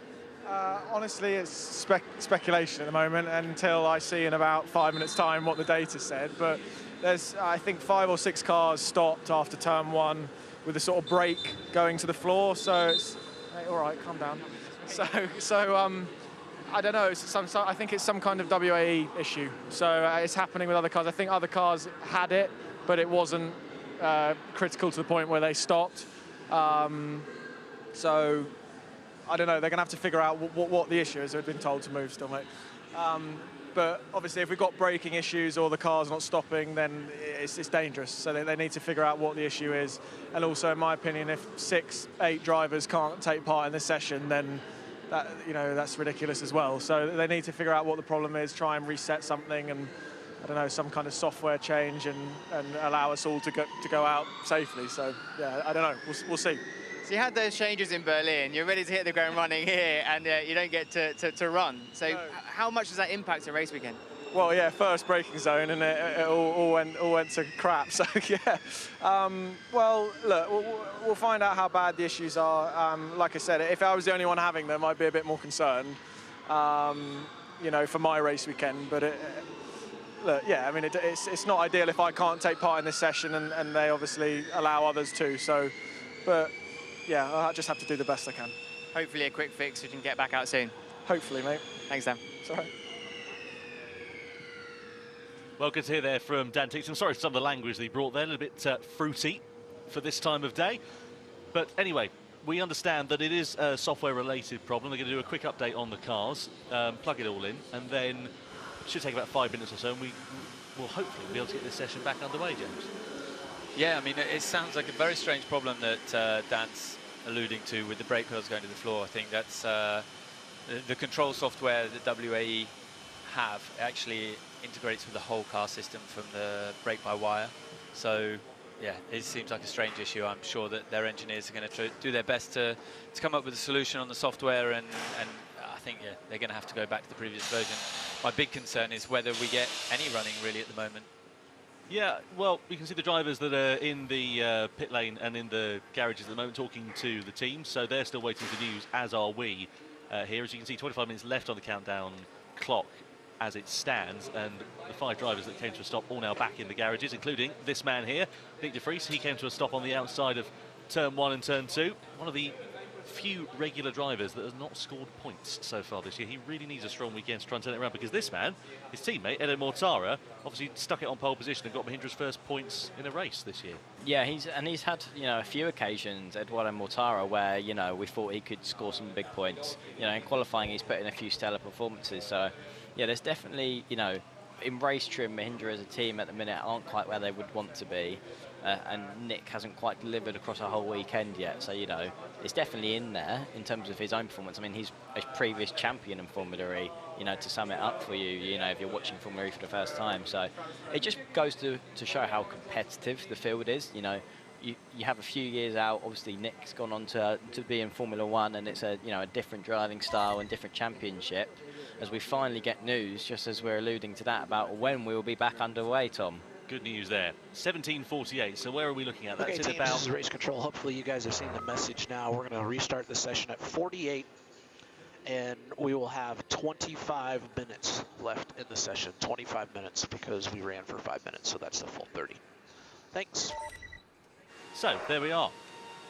Speaker 14: Honestly, it's speculation at the moment until I see in about 5 minutes' time what the data said. But there's, I think, 5 or 6 cars stopped after turn 1 with a sort of brake going to the floor. So it's hey, all right, calm down. So I don't know. I think it's some kind of WAE issue. So it's happening with other cars. I think other cars had it, but it wasn't critical to the point where they stopped. So I don't know. They're going to have to figure out what the issue is. They've been told to move still, mate. But obviously, if we've got braking issues or the car's not stopping, then it's dangerous. So they need to figure out what the issue is. And also, in my opinion, if 6, 8 drivers can't take part in this session, then that, you know, that's ridiculous as well. So they need to figure out what the problem is, try and reset something, and I don't know, some kind of software change, and allow us all to go out safely. So yeah, I don't know. We'll see.
Speaker 9: So you had those changes in Berlin, you're ready to hit the ground running here, and you don't get to run. So
Speaker 14: no.
Speaker 9: How much does that impact a race weekend?
Speaker 14: Well, yeah, first braking zone, and it all went to crap. So yeah, well, look, we'll find out how bad the issues are. Like I said, if I was the only one having them, I'd be a bit more concerned, you know, for my race weekend. But look, yeah, I mean, it's not ideal if I can't take part in this session, and they obviously allow others to. So, but yeah, I'll just have to do the best I can.
Speaker 9: Hopefully a quick fix so you can get back out soon.
Speaker 14: Hopefully, mate.
Speaker 9: Thanks, Dan.
Speaker 14: Sorry.
Speaker 4: Well, good to hear there from Dan Teaton. Sorry for some of the language that he brought there, a little bit fruity for this time of day. But anyway, we understand that it is a software-related problem. They're going to do a quick update on the cars, plug it all in, and then it should take about 5 minutes or so, and we will hopefully be able to get this session back underway, James.
Speaker 3: Yeah, I mean, it sounds like a very strange problem that Dan's alluding to with the brake pedals going to the floor. I think that's the control software that WAE have actually integrates with the whole car system from the brake-by-wire. So, yeah, it seems like a strange issue. I'm sure that their engineers are going to do their best to come up with a solution on the software, and I think, yeah, they're going to have to go back to the previous version. My big concern is whether we get any running really at the moment.
Speaker 4: Yeah, well, we can see the drivers that are in the pit lane and in the garages at the moment talking to the team, so they're still waiting for news, as are we here. As you can see, 25 minutes left on the countdown clock as it stands, and the 5 drivers that came to a stop all now back in the garages, including this man here, Nick de Vries. He came to a stop on the outside of turn 1 and turn 2. One of the few regular drivers that has not scored points so far this year. He really needs a strong weekend to try and turn it around, because this man, his teammate, Edo Mortara, obviously stuck it on pole position and got Mahindra's first points in a race this year.
Speaker 5: Yeah, he's had, you know, a few occasions, Eduardo Mortara, where, you know, we thought he could score some big points. You know, in qualifying he's put in a few stellar performances, so yeah, there's definitely, you know, in race trim, Mahindra as a team at the minute aren't quite where they would want to be, and Nick hasn't quite delivered across a whole weekend yet, so, you know, it's definitely in there in terms of his own performance. I mean, he's a previous champion in Formula E, you know, to sum it up for you, you know, if you're watching Formula E for the first time. So it just goes to show how competitive the field is. You know, you have a few years out. Obviously, Nick's gone on to be in Formula One, and it's a, you know, a different driving style and different championship. As we finally get news, just as we're alluding to that, about when we will be back underway, Tom.
Speaker 4: Good news there. 17:48. So where are we looking at?
Speaker 6: Okay,
Speaker 4: That's
Speaker 6: team,
Speaker 4: about...
Speaker 6: this is race control. Hopefully you guys have seen the message now. We're going to restart the session at 48, and we will have 25 minutes left in the session. 25 minutes because we ran for 5 minutes, so that's the full 30. Thanks.
Speaker 4: So there we are.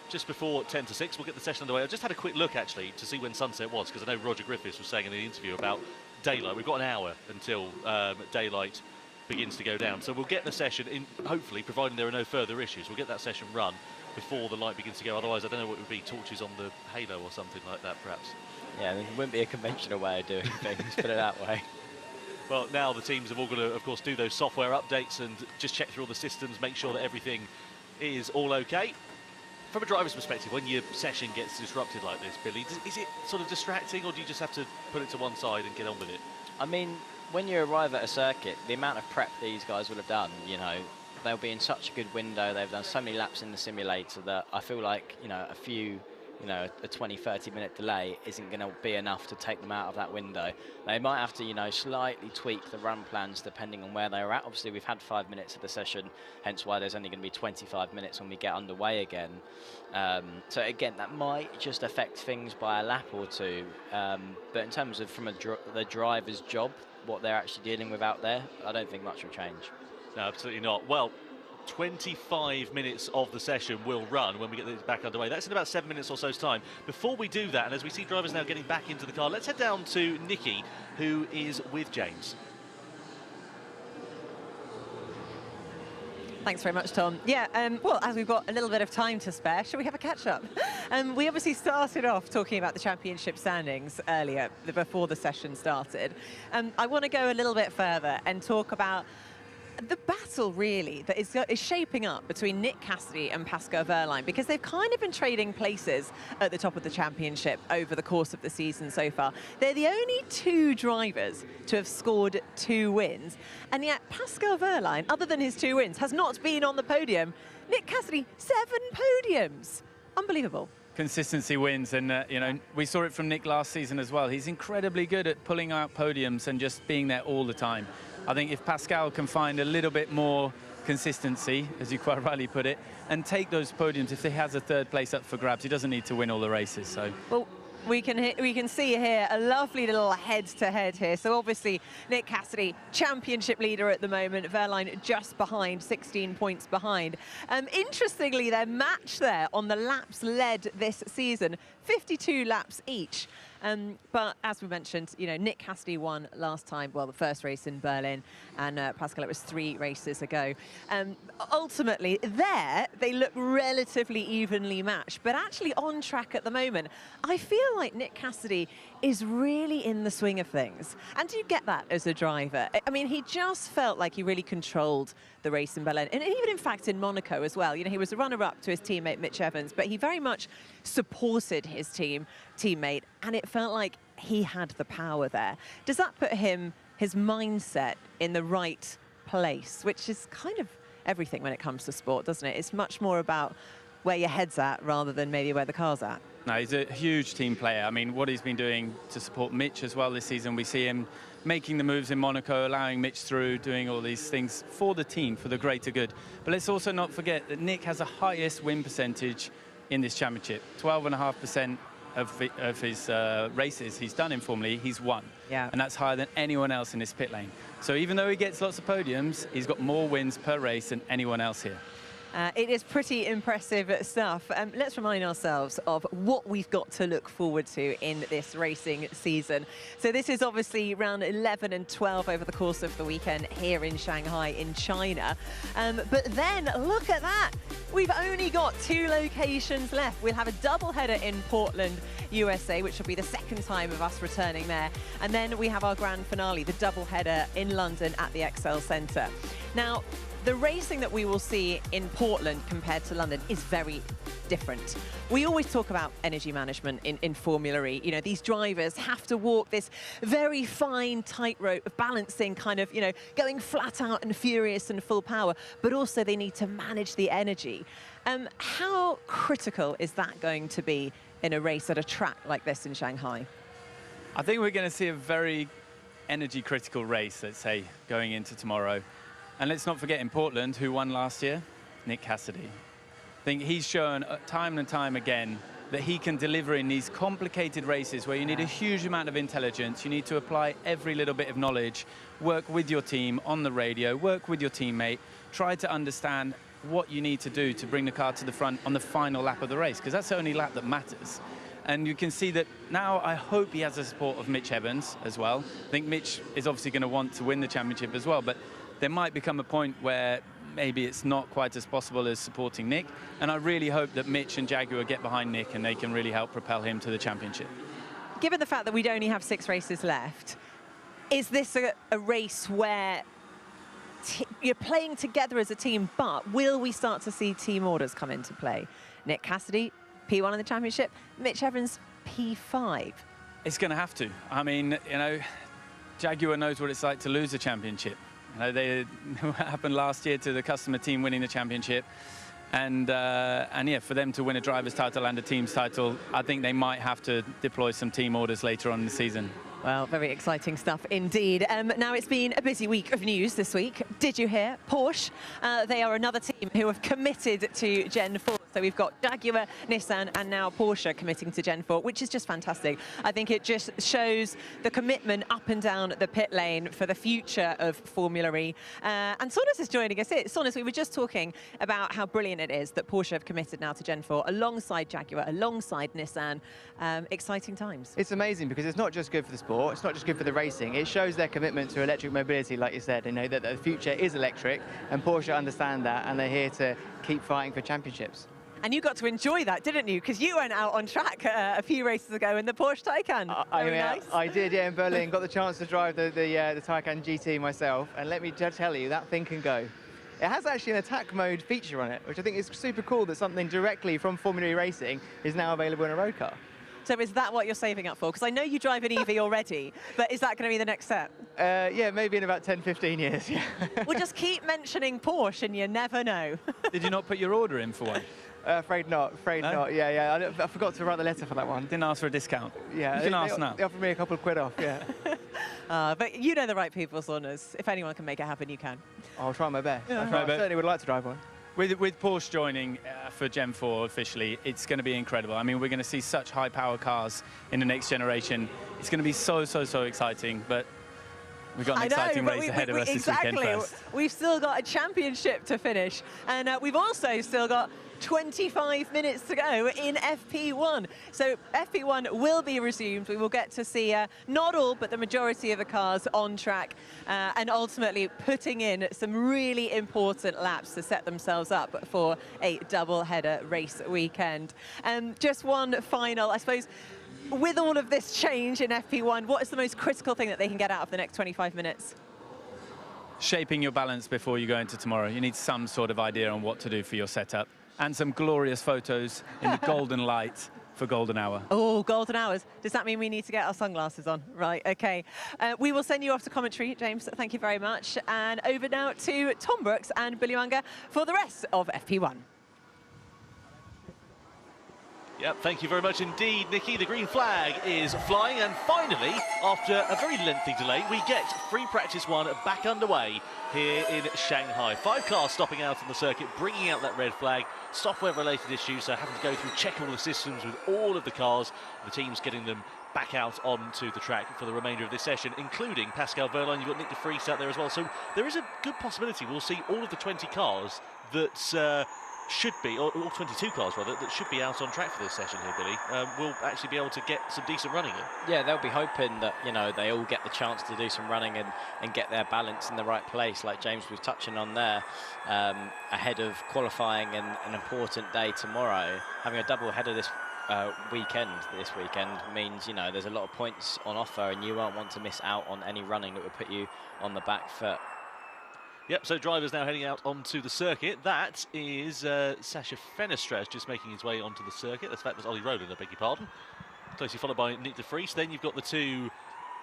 Speaker 4: Just before 10 to 6, we'll get the session underway. I just had a quick look, actually, to see when sunset was, because I know Roger Griffiths was saying in the interview about daylight. We've got an hour until daylight begins to go down. So we'll get the session in, hopefully, providing there are no further issues, we'll get that session run before the light begins to go. Otherwise, I don't know what it would be, torches on the halo or something like that, perhaps.
Speaker 5: Yeah, it wouldn't be a conventional way of doing things, put it that way.
Speaker 4: Well, now the teams have all got to, of course, do those software updates and just check through all the systems, make sure that everything is all okay. From a driver's perspective, when your session gets disrupted like this, Billy, is it sort of distracting, or do you just have to put it to one side and get on with it?
Speaker 5: I mean, when you arrive at a circuit, the amount of prep these guys will have done, you know, they'll be in such a good window. They've done so many laps in the simulator that I feel like, you know, a 20, 30-minute delay isn't going to be enough to take them out of that window. They might have to, you know, slightly tweak the run plans depending on where they're at. Obviously, we've had 5 minutes of the session, hence why there's only going to be 25 minutes when we get underway again. So again, that might just affect things by a lap or two. But in terms of from the driver's job, what they're actually dealing with out there, I don't think much will change.
Speaker 4: No, absolutely not. Well, 25 minutes of the session will run when we get this back underway. That's in about 7 minutes or so's time. Before we do that, and as we see drivers now getting back into the car, let's head down to Nikki, who is with James.
Speaker 2: Thanks very much, Tom. Yeah, well, as we've got a little bit of time to spare, shall we have a catch-up? We obviously started off talking about the championship standings earlier, before the session started. I want to go a little bit further and talk about the battle, really, that is shaping up between Nick Cassidy and Pascal Wehrlein, because they've kind of been trading places at the top of the championship over the course of the season so far. They're the only 2 drivers to have scored 2 wins, and yet Pascal Wehrlein, other than his 2 wins, has not been on the podium. Nick Cassidy, 7 podiums. Unbelievable.
Speaker 15: consistency wins, and you know, we saw it from Nick last season as well. He's incredibly good at pulling out podiums and just being there all the time. I think if Pascal can find a little bit more consistency, as you quite rightly put it, and take those podiums, if he has a third place up for grabs, he doesn't need to win all the races. So.
Speaker 2: Well, we can see here a lovely little head-to-head here. So obviously Nick Cassidy, championship leader at the moment, Verline just behind, 16 points behind. Interestingly, their match there on the laps led this season, 52 laps each. But as we mentioned, you know, Nick Cassidy won last time, well, the first race in Berlin, and Pascal, it was 3 races ago. Ultimately, there, they look relatively evenly matched, but actually on track at the moment, I feel like Nick Cassidy is really in the swing of things. And do you get that as a driver? I mean, he just felt like he really controlled the race in Berlin, and even in fact in Monaco as well. You know, he was a runner-up to his teammate Mitch Evans, but he very much supported his teammate, and it felt like he had the power there. Does that put his mindset in the right place, which is kind of everything when it comes to sport, doesn't it? It's much more about where your head's at rather than maybe where the car's at.
Speaker 15: No, he's a huge team player. I mean, what he's been doing to support Mitch as well this season, we see him making the moves in Monaco, allowing Mitch through, doing all these things for the team, for the greater good. But let's also not forget that Nick has the highest win percentage in this championship. 12.5% of his races he's done in Formula E, he's won.
Speaker 2: Yeah.
Speaker 15: And that's higher than anyone else in this pit lane. So even though he gets lots of podiums, he's got more wins per race than anyone else here.
Speaker 2: It is pretty impressive stuff. Let's remind ourselves of what we've got to look forward to in this racing season. So this is obviously round 11 and 12 over the course of the weekend here in Shanghai in China. But then look at that. We've only got 2 locations left. We'll have a double header in Portland, USA, which will be the second time of us returning there. And then we have our grand finale, the double header in London at the Excel Centre. Now, the racing that we will see in Portland compared to London is very different. We always talk about energy management in Formula E. You know, these drivers have to walk this very fine tightrope of balancing, kind of, you know, going flat out and furious and full power, but also they need to manage the energy. How critical is that going to be in a race at a track like this in Shanghai?
Speaker 15: I think we're going to see a very energy critical race, let's say, going into tomorrow. And let's not forget in Portland, who won last year? Nick Cassidy. I think he's shown time and time again that he can deliver in these complicated races where you need a huge amount of intelligence, you need to apply every little bit of knowledge, work with your team on the radio, work with your teammate, try to understand what you need to do to bring the car to the front on the final lap of the race, because that's the only lap that matters. And you can see that now I hope he has the support of Mitch Evans as well. I think Mitch is obviously going to want to win the championship as well, but there might become a point where maybe it's not quite as possible as supporting Nick. And I really hope that Mitch and Jaguar get behind Nick and they can really help propel him to the championship.
Speaker 2: Given the fact that we'd only have 6 races left, is this a race where you're playing together as a team, but will we start to see team orders come into play? Nick Cassidy, P1 in the championship, Mitch Evans, P5.
Speaker 15: It's going to have to. I mean, you know, Jaguar knows what it's like to lose a championship. You know, what happened last year to the customer team winning the championship. And yeah, for them to win a driver's title and a team's title, I think they might have to deploy some team orders later on in the season.
Speaker 2: Well, very exciting stuff indeed. Now, it's been a busy week of news this week. Did you hear? Porsche, they are another team who have committed to Gen 4. So we've got Jaguar, Nissan, and now Porsche committing to Gen 4, which is just fantastic. I think it just shows the commitment up and down the pit lane for the future of Formula E. And Sonis is joining us here. Sonis, we were just talking about how brilliant it is that Porsche have committed now to Gen 4, alongside Jaguar, alongside Nissan. Exciting times.
Speaker 9: It's amazing because it's not just good for the sport, it's not just good for the racing. It shows their commitment to electric mobility, like you said, you know, that the future is electric, and Porsche understand that, and they're here to keep fighting for championships.
Speaker 2: And you got to enjoy that, didn't you? Because you went out on track a few races ago in the Porsche Taycan. Nice.
Speaker 9: I did, yeah, in Berlin. Got the chance to drive the Taycan GT myself, and let me just tell you, that thing can go. It has actually an attack mode feature on it, which I think is super cool, that something directly from Formula E racing is now available in a road car.
Speaker 2: So is that what you're saving up for? Because I know you drive an EV already, but is that going to be the next step?
Speaker 9: Yeah, maybe in about 10, 15 years, yeah.
Speaker 2: We'll just keep mentioning Porsche and you never know.
Speaker 15: Did you not put your order in for one?
Speaker 9: Afraid not. Afraid not. Yeah. I forgot to write the letter for that one.
Speaker 15: Didn't ask for a discount.
Speaker 9: Yeah.
Speaker 15: You can ask now.
Speaker 9: They offered me a couple of quid off. Yeah.
Speaker 2: But you know the right people, Saunders. If anyone can make it happen, you can.
Speaker 9: I'll try my best.
Speaker 15: Yeah.
Speaker 9: I certainly would like to drive one.
Speaker 15: With Porsche joining for Gen 4 officially, it's going to be incredible. I mean, we're going to see such high-power cars in the next generation. It's going to be so exciting, but we've got an exciting race ahead of us this weekend first.
Speaker 2: We've still got a championship to finish, and we've also still got 25 minutes to go in FP1. So FP1 will be resumed. We will get to see not all, but the majority of the cars on track and ultimately putting in some really important laps to set themselves up for a double-header race weekend. Just one final, I suppose, with all of this change in FP1, what is the most critical thing that they can get out of the next 25 minutes?
Speaker 15: Shaping your balance before you go into tomorrow. You need some sort of idea on what to do for your setup. And some glorious photos in the golden light for golden hour. Oh, golden hours. Does that mean we need to get our sunglasses on? Right, okay. We will send you off to commentary, James. Thank you very much. And over now to Tom Brooks and Billy Wanger for the rest of FP1.
Speaker 4: Yep, thank you very much indeed, Nikki. The green flag is flying, and finally, after a very lengthy delay, we get free practice 1 back underway here in Shanghai. 5 cars stopping out on the circuit, bringing out that red flag. Software-related issues, so having to go through, check all the systems with all of the cars. The team's getting them back out onto the track for the remainder of this session, including Pascal Wehrlein. You've got Nick de Vries out there as well. So there is a good possibility we'll see all of the 20 cars that should be, or 22 cars rather, that should be out on track for this session here, Billy. We'll actually be able to get some decent running in.
Speaker 5: Yeah, they'll be hoping that, you know, they all get the chance to do some running and get their balance in the right place, like James was touching on there, ahead of qualifying and an important day tomorrow. Having a double header this weekend means, you know, there's a lot of points on offer, and you won't want to miss out on any running that would put you on the back foot.
Speaker 4: Yep, so drivers now heading out onto the circuit. That is Sasha Fenestras just making his way onto the circuit. That was Ollie Rowland, I beg your pardon. Closely followed by Nick de Vries. Then you've got the 2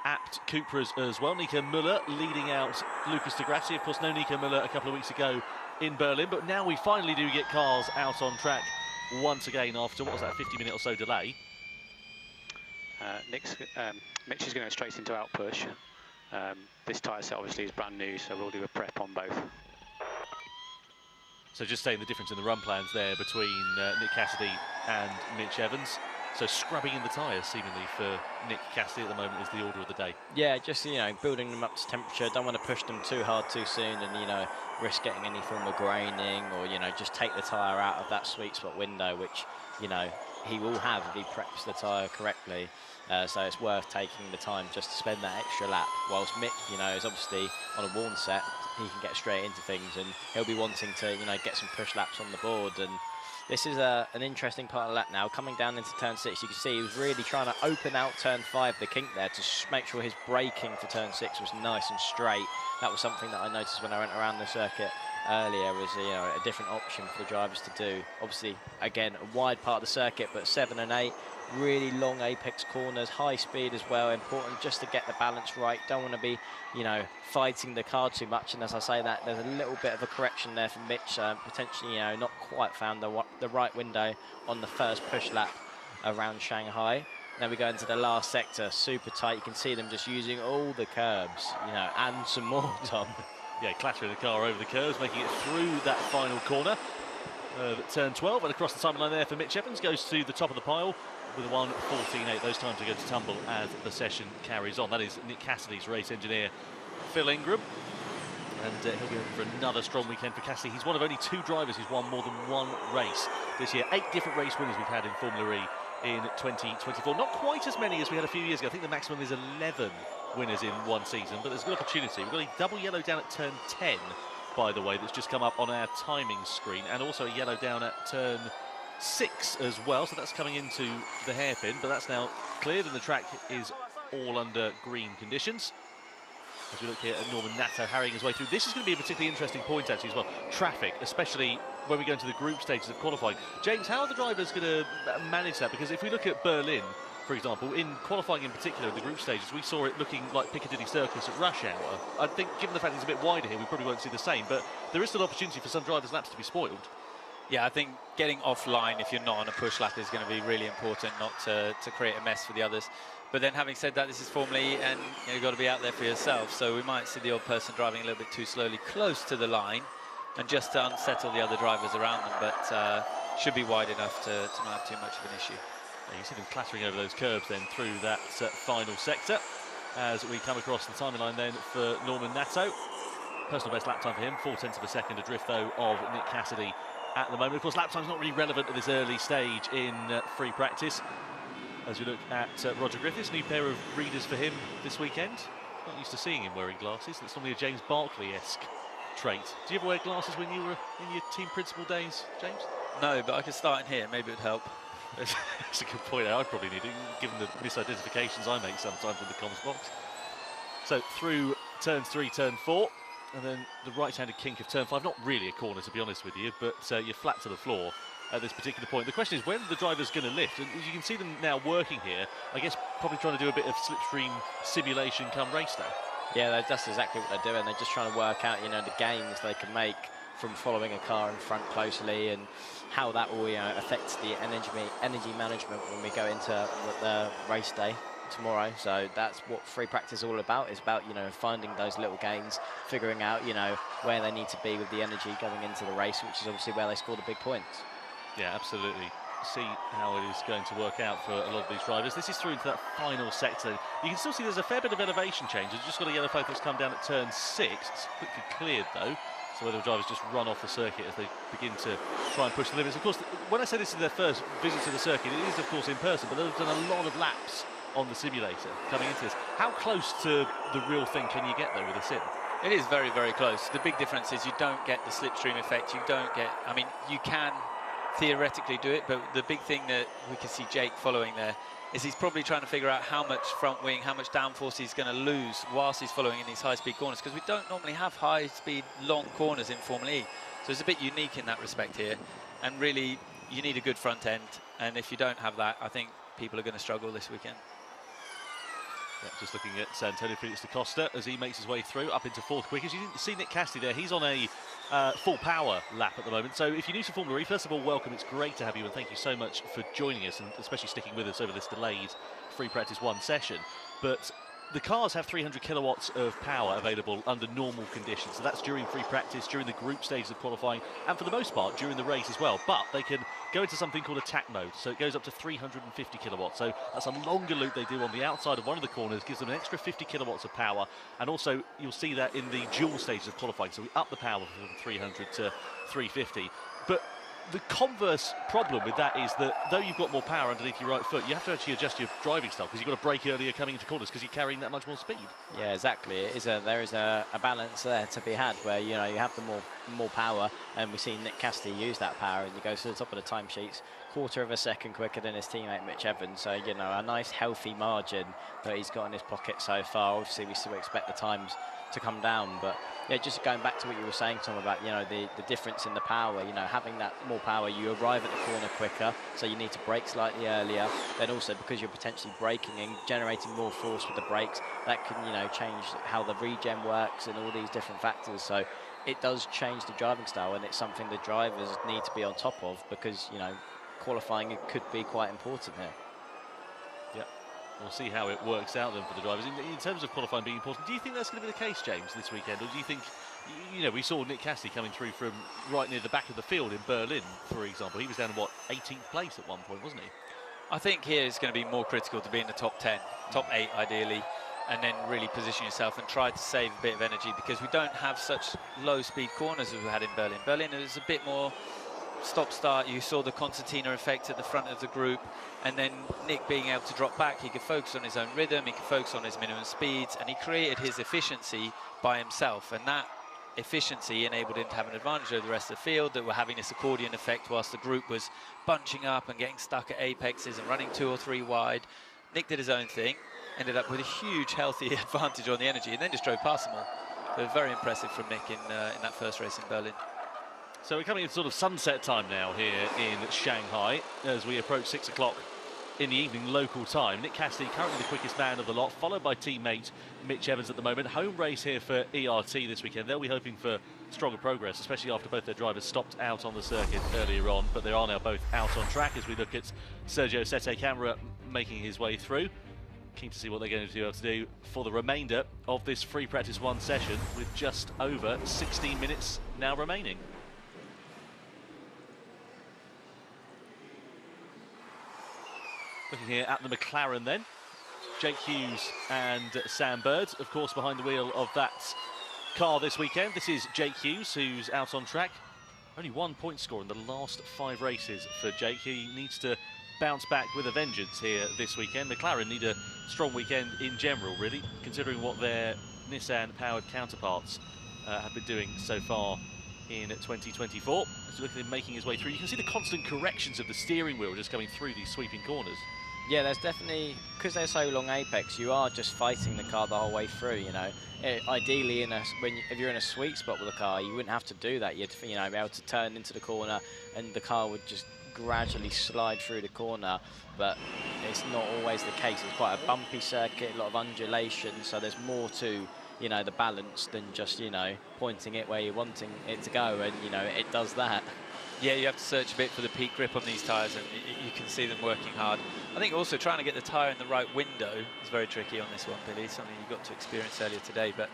Speaker 4: apt Cupras as well. Nico Müller leading out Lucas de Grassi. Of course, no Nico Müller a couple of weeks ago in Berlin. But now we finally do get cars out on track once again after, what was that, a 50-minute or so delay.
Speaker 16: Mitch is going to go straight into outpush. This tyre set obviously is brand new, so we'll do a prep on both.
Speaker 4: So just saying the difference in the run plans there between Nick Cassidy and Mitch Evans. So scrubbing in the tyres seemingly for Nick Cassidy at the moment is the order of the day.
Speaker 5: Yeah, just, you know, building them up to temperature. Don't want to push them too hard too soon and, you know, risk getting any form of graining, or, you know, just take the tyre out of that sweet spot window, which, you know, he will have if he preps the tyre correctly. So it's worth taking the time just to spend that extra lap. Whilst Mick, you know, is obviously on a worn set, he can get straight into things, and he'll be wanting to, you know, get some push laps on the board. And this is an interesting part of the lap now. Coming down into turn 6, you can see he was really trying to open out turn 5, the kink there, to make sure his braking for turn 6 was nice and straight. That was something that I noticed when I went around the circuit earlier, was, you know, a different option for the drivers to do. Obviously, again, a wide part of the circuit, but 7 and 8, really long apex corners, high speed as well. Important just to get the balance right. Don't want to be, you know, fighting the car too much. And as I say that, there's a little bit of a correction there for Mitch. Potentially, you know, not quite found the right window on the first push lap around Shanghai. Then we go into the last sector, super tight. You can see them just using all the curbs, you know, and some more, Tom.
Speaker 4: Yeah, clattering the car over the curves, making it through that final corner. Turn 12, and across the timeline there for Mitch Evans, goes to the top of the pile with a 1:14.8. Those times are going to tumble as the session carries on. That is Nick Cassidy's race engineer, Phil Ingram. And he'll be in for another strong weekend for Cassidy. He's one of only 2 drivers who's won more than 1 race this year. 8 different race winners we've had in Formula E in 2024. Not quite as many as we had a few years ago. I think the maximum is 11 winners in one season, but there's a good opportunity. We've got a double yellow down at turn 10, by the way, that's just come up on our timing screen, and also a yellow down at turn 6 as well, so that's coming into the hairpin, but that's now cleared and the track is all under green conditions. As we look here at Norman Nato harrying his way through, this is going to be a particularly interesting point actually as well. Traffic, especially when we go into the group stages of qualifying. James, how are the drivers going to manage that? Because if we look at Berlin, for example, in qualifying in particular, the group stages, we saw it looking like Piccadilly Circus at rush hour. I think, given the fact it's a bit wider here, we probably won't see the same, but there is still opportunity for some drivers' laps to be spoiled.
Speaker 3: Yeah, I think getting offline if you're not on a push lap is going to be really important, not to create a mess for the others. But then having said that, this is Formula E, and you've got to be out there for yourself. So we might see the odd person driving a little bit too slowly close to the line, and just to unsettle the other drivers around them. But should be wide enough to not have too much of an issue.
Speaker 4: Yeah, you see them clattering over those curbs then through that final sector. As we come across the timeline then for Norman Nato. Personal best lap time for him, 0.4 of a second adrift though of Nick Cassidy at the moment. Of course, lap time's not really relevant at this early stage in free practice. As we look at Roger Griffiths, new pair of readers for him this weekend. Not used to seeing him wearing glasses. That's normally a James Barkley-esque trait. Do you ever wear glasses when you were in your team principal days, James?
Speaker 3: No, but I could start in here. Maybe it would help.
Speaker 4: That's a good point. I'd probably need it, given the misidentifications I make sometimes with the comms box. So through turns 3, turn 4, and then the right-handed kink of turn 5. Not really a corner, to be honest with you, but you're flat to the floor at this particular point. The question is, when the driver's going to lift? And you can see them now working here, I guess probably trying to do a bit of slipstream simulation come race day.
Speaker 5: Yeah, that's exactly what they're doing. They're just trying to work out, the gains they can make from following a car in front closely, and how that will affect the energy management when we go into the race day tomorrow. So that's what free practice is all about. It's about finding those little gains, figuring out where they need to be with the energy going into the race, which is obviously where they score the big points.
Speaker 4: Yeah, absolutely. See how it is going to work out for a lot of these drivers. This is through into that final sector. You can still see there's a fair bit of elevation change. We've just got a yellow flag that's come down at turn 6. It's quickly cleared though. So whether the drivers just run off the circuit as they begin to try and push the limits. Of course, when I say this is their first visit to the circuit, it is of course in person, but they've done a lot of laps on the simulator coming into this. How close to the real thing can you get though with a sim?
Speaker 3: It is very, very close. The big difference is you don't get the slipstream effect. You don't get, I mean, you can theoretically do it, but the big thing that we can see Jake following there is he's probably trying to figure out how much front wing, how much downforce he's going to lose whilst he's following in these high-speed corners, because we don't normally have high-speed long corners in Formula E. So it's a bit unique in that respect here, and really you need a good front end, and if you don't have that, I think people are going to struggle this weekend.
Speaker 4: Yeah, just looking at Antonio Felix da Costa as he makes his way through up into 4th quick. As you didn't see Nick Cassidy there, he's on a full power lap at the moment. So if you're new to Formula E, first of all, welcome. It's great to have you, and thank you so much for joining us, and especially sticking with us over this delayed free practice 1 session. But the cars have 300 kilowatts of power available under normal conditions. So that's during free practice, during the group stages of qualifying, and for the most part during the race as well. But they can go into something called attack mode. So it goes up to 350 kilowatts. So that's a longer loop they do on the outside of one of the corners, gives them an extra 50 kilowatts of power. And also you'll see that in the dual stages of qualifying. So we up the power from 300 to 350. But the converse problem with that is that though you've got more power underneath your right foot, you have to actually adjust your driving style, because you've got to brake earlier coming into corners because you're carrying that much more speed. Yeah,
Speaker 5: exactly. There is a balance there to be had where you have the more power, and we've seen Nick Cassidy use that power, and he goes to the top of the timesheets, 1/4 of a second quicker than his teammate Mitch Evans. So a nice healthy margin that he's got in his pocket so far. Obviously we still expect the times to come down, but yeah, just going back to what you were saying, Tom, about the difference in the power. Having that more power, you arrive at the corner quicker, so you need to brake slightly earlier. Then also because you're potentially braking and generating more force with the brakes, that can change how the regen works and all these different factors. So it does change the driving style, and it's something the drivers need to be on top of, because qualifying it could be quite important here.
Speaker 4: Yeah. We'll see how it works out then for the drivers. In terms of qualifying being important, do you think that's going to be the case, James, this weekend? Or do you think, we saw Nick Cassidy coming through from right near the back of the field in Berlin, for example. He was down in, 18th place at one point, wasn't he?
Speaker 3: I think here it's going to be more critical to be in the top 10, top 8 ideally, and then really position yourself and try to save a bit of energy, because we don't have such low-speed corners as we had in Berlin. Berlin is a bit more stop-start. You saw the concertina effect at the front of the group, and then Nick being able to drop back, he could focus on his own rhythm, he could focus on his minimum speeds, and he created his efficiency by himself, and that efficiency enabled him to have an advantage over the rest of the field that were having this accordion effect whilst the group was bunching up and getting stuck at apexes and running 2 or 3 wide. Nick did his own thing, ended up with a huge healthy advantage on the energy, and then just drove past them all. So very impressive from Nick in that first race in Berlin.
Speaker 4: So we're coming into sort of sunset time now here in Shanghai as we approach 6 o'clock in the evening local time. Nick Cassidy currently the quickest man of the lot, followed by teammate Mitch Evans at the moment. Home race here for ERT this weekend. They'll be hoping for stronger progress, especially after both their drivers stopped out on the circuit earlier on, but they are now both out on track as we look at Sergio Sette Camara making his way through. Keen to see what they're going to be able to do for the remainder of this free practice 1 session with just over 16 minutes now remaining. Looking here at the McLaren then, Jake Hughes and Sam Bird, of course, behind the wheel of that car this weekend. This is Jake Hughes, who's out on track. Only 1 point score in the last 5 races for Jake. He needs to bounce back with a vengeance here this weekend. McLaren need a strong weekend in general, really, considering what their Nissan-powered counterparts have been doing so far in 2024. As you look at him making his way through, you can see the constant corrections of the steering wheel just coming through these sweeping corners.
Speaker 5: Yeah, there's definitely, because they're so long apex, you are just fighting the car the whole way through, you know. Ideally, if you're in a sweet spot with the car, you wouldn't have to do that. You'd, you know, be able to turn into the corner and the car would just gradually slide through the corner, but it's not always the case. It's quite a bumpy circuit, a lot of undulation, so there's more to, you know, the balance than just, you know, pointing it where you're wanting it to go, and, you know, it does that.
Speaker 3: Yeah, you have to search a bit for the peak grip on these tyres, and you can see them working hard. I think also trying to get the tyre in the right window is very tricky on this one, Billy. Something you got to experience earlier today, but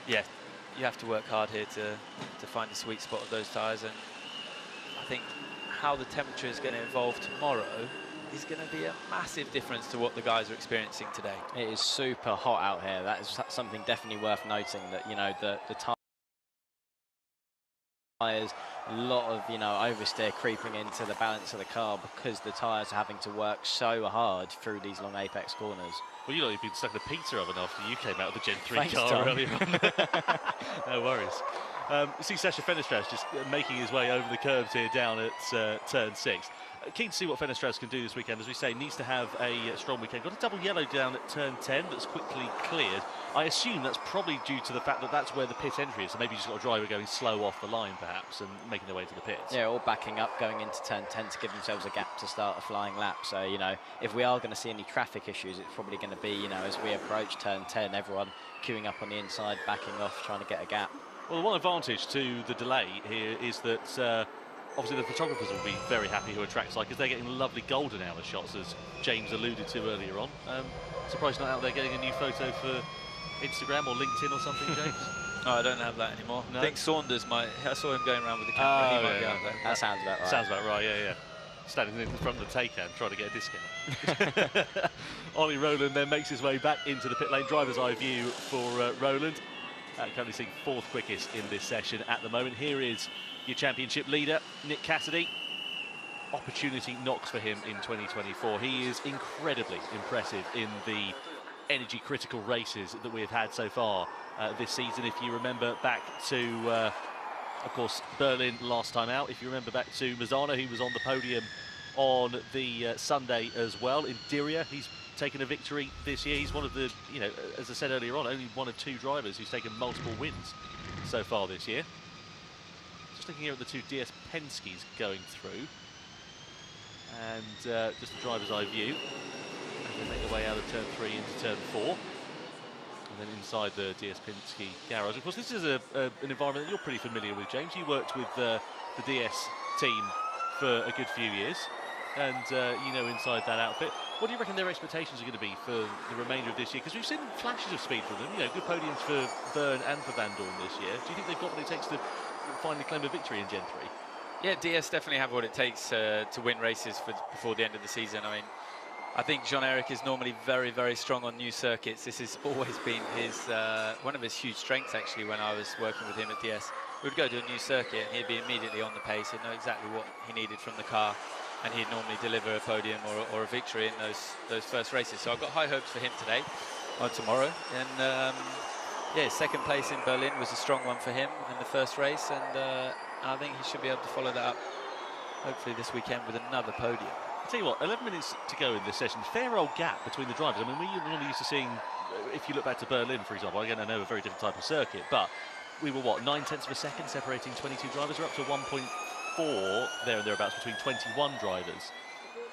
Speaker 3: yeah, you have to work hard here to find the sweet spot of those tyres, and I think how the temperature is going to evolve tomorrow is going to be a massive difference to what the guys are experiencing today.
Speaker 5: It is super hot out here. That is something definitely worth noting, that, you know, the tyres, a lot of, you know, oversteer creeping into the balance of the car because the tyres are having to work so hard through these long apex corners.
Speaker 4: Well, you know, you've been stuck in a pizza oven after you came out of the Gen 3
Speaker 5: Thanks,
Speaker 4: car
Speaker 5: Tom.
Speaker 4: earlier on. No worries. You see Sasha Fenestras just making his way over the curbs here down at turn 6. Keen to see what Fenestras can do this weekend. As we say, needs to have a strong weekend. Got a double yellow down at turn 10 that's quickly cleared. I assume that's probably due to the fact that that's where the pit entry is. So maybe you just got a driver going slow off the line, perhaps, and making their way to the pits.
Speaker 5: Yeah, all backing up, going into turn 10 to give themselves a gap to start a flying lap. So, you know, if we are going to see any traffic issues, it's probably going to be, you know, as we approach turn 10, everyone queuing up on the inside, backing off, trying to get a gap.
Speaker 4: Well, the one advantage to the delay here is that obviously the photographers will be very happy who are trackside because they're getting lovely golden hour shots, as James alluded to earlier on. Surprised not out there getting a new photo for Instagram or LinkedIn or something, James?
Speaker 3: No, I don't have that anymore.
Speaker 4: No?
Speaker 3: I think Saunders might. I saw him going around with the camera. He might be out there.
Speaker 5: That sounds about right.
Speaker 4: Sounds about right, yeah. Standing in front of the Taycan trying to get a discount. Ollie Rowland then makes his way back into the pit lane. Driver's eye view for Rowland. Currently seeing 4th quickest in this session at the moment. Here is your championship leader, Nick Cassidy. Opportunity knocks for him in 2024. He is incredibly impressive in the energy critical races that we have had so far this season. If you remember back to, of course, Berlin last time out. If you remember back to Mazzano, who was on the podium on the Sunday as well. In Diriyah, he's taken a victory this year. He's one of the, you know, as I said earlier on, only 1 of 2 drivers who's taken multiple wins so far this year. Just looking here at the 2 DS Penske's going through, and just the driver's eye view as they make their way out of turn 3 into turn 4, and then inside the DS Penske garage. Of course, this is an environment that you're pretty familiar with, James. You worked with the DS team for a good few years, and you know, inside that outfit. What do you reckon their expectations are going to be for the remainder of this year? Because we've seen flashes of speed from them, you know, good podiums for Byrne and for Van Dorn this year. Do you think they've got what it takes to finally claim a victory in Gen 3?
Speaker 3: Yeah, DS definitely have what it takes to win races before the end of the season. I mean, I think Jean-Eric is normally very, very strong on new circuits. This has always been his one of his huge strengths, actually, when I was working with him at DS. We would go to a new circuit and he'd be immediately on the pace. He'd know exactly what he needed from the car, and he'd normally deliver a podium or a victory in those first races. So I've got high hopes for him today, or tomorrow. And yeah, 2nd place in Berlin was a strong one for him in the first race, and I think he should be able to follow that up, hopefully this weekend, with another podium.
Speaker 4: I'll tell you what, 11 minutes to go in this session. Fair old gap between the drivers. I mean, we normally used to seeing, if you look back to Berlin, for example, again, I know a very different type of circuit, but we were, what, 9/10 of a second separating 22 drivers. We're up to 1.4 there and thereabouts between 21 drivers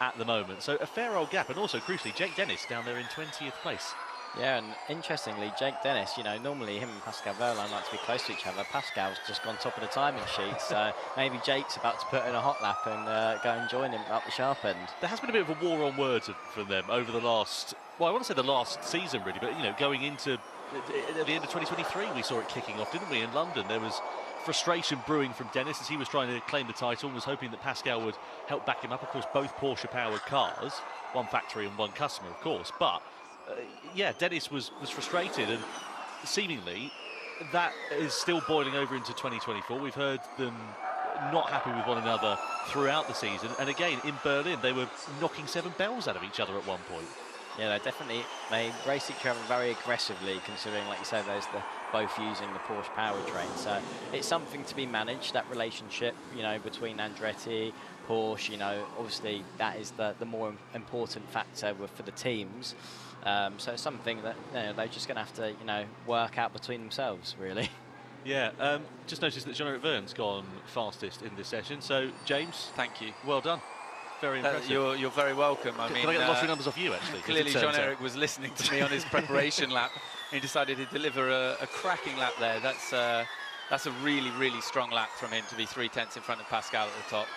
Speaker 4: at the moment. So a fair old gap, and also crucially, Jake Dennis down there in 20th place.
Speaker 5: Yeah, and interestingly, Jake Dennis, you know, normally him and Pascal Wehrlein like to be close to each other. Pascal's just gone top of the timing sheet, so maybe Jake's about to put in a hot lap and go and join him up the sharp end.
Speaker 4: There has been a bit of a war on words from them over the last, well, I want to say the last season really, but, you know, going into at the end of 2023, we saw it kicking off, didn't we, in London? There was frustration brewing from Dennis as he was trying to claim the title and was hoping that Pascal would help back him up. Of course, both Porsche-powered cars, one factory and one customer, of course, but yeah, Dennis was frustrated, and seemingly that is still boiling over into 2024. We've heard them not happy with one another throughout the season, and again in Berlin they were knocking 7 bells out of each other at one point.
Speaker 5: Yeah, they race each other very aggressively, considering, like you said, they're both using the Porsche powertrain. So it's something to be managed, that relationship, you know, between Andretti, Porsche. You know, obviously that is the more important factor for the teams. So it's something that, you know, they're just going to have to, you know, work out between themselves, really.
Speaker 4: Yeah, just noticed that Jean-Eric Vergne's gone fastest in this session. So, James,
Speaker 3: thank you.
Speaker 4: Well done. Very impressive.
Speaker 3: You're very welcome. I mean,
Speaker 4: can I get the lottery numbers off you, actually?
Speaker 3: Clearly, Jean-Eric was listening to me on his preparation lap. He decided to deliver a cracking lap there. That's a really, really strong lap from him to be 3/10 in front of Pascal at the top.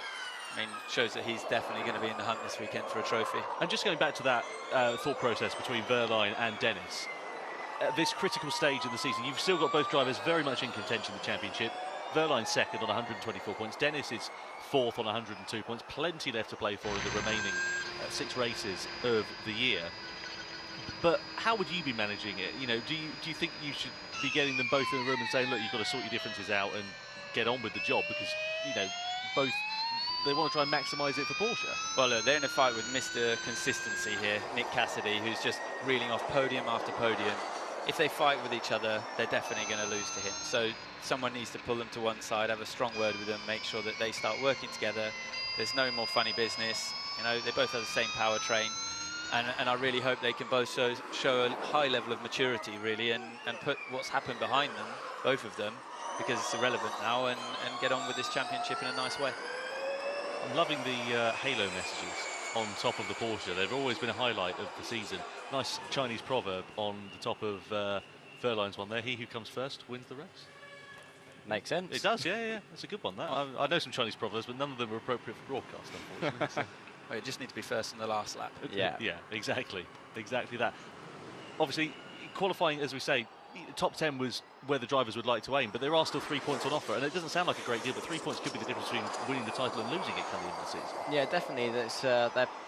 Speaker 3: I mean, shows that he's definitely going to be in the hunt this weekend for a trophy.
Speaker 4: And just going back to that thought process between Wehrlein and Dennis, at this critical stage of the season, you've still got both drivers very much in contention in the championship. Wehrlein second on 124 points. Dennis is fourth on 102 points. Plenty left to play for in the remaining 6 races of the year. But how would you be managing it? You know, do you think you should be getting them both in the room and saying, look, you've got to sort your differences out and get on with the job, because, you know, both, they want to try and maximise it for Porsche?
Speaker 3: Well, look, they're in a fight with Mr. Consistency here, Nick Cassidy, who's just reeling off podium after podium. If they fight with each other, they're definitely going to lose to him. So someone needs to pull them to one side, have a strong word with them, make sure that they start working together. There's no more funny business. You know, they both have the same powertrain. And I really hope they can both show a high level of maturity, really, and put what's happened behind them, both of them, because it's irrelevant now, and get on with this championship in a nice way.
Speaker 4: I'm loving the halo messages on top of the Porsche. They've always been a highlight of the season. Nice Chinese proverb on the top of Wehrlein's one there. He who comes first wins the race.
Speaker 5: Makes sense.
Speaker 4: It does, yeah. That's a good one. That I know some Chinese proverbs, but none of them are appropriate for broadcast, unfortunately. So.
Speaker 3: Well, you just need to be first in the last lap.
Speaker 4: Yeah, exactly that. Obviously, qualifying, as we say, top 10 was where the drivers would like to aim, but there are still 3 points on offer, and it doesn't sound like a great deal, but 3 points could be the difference between winning the title and losing it coming into the season.
Speaker 5: Yeah, definitely.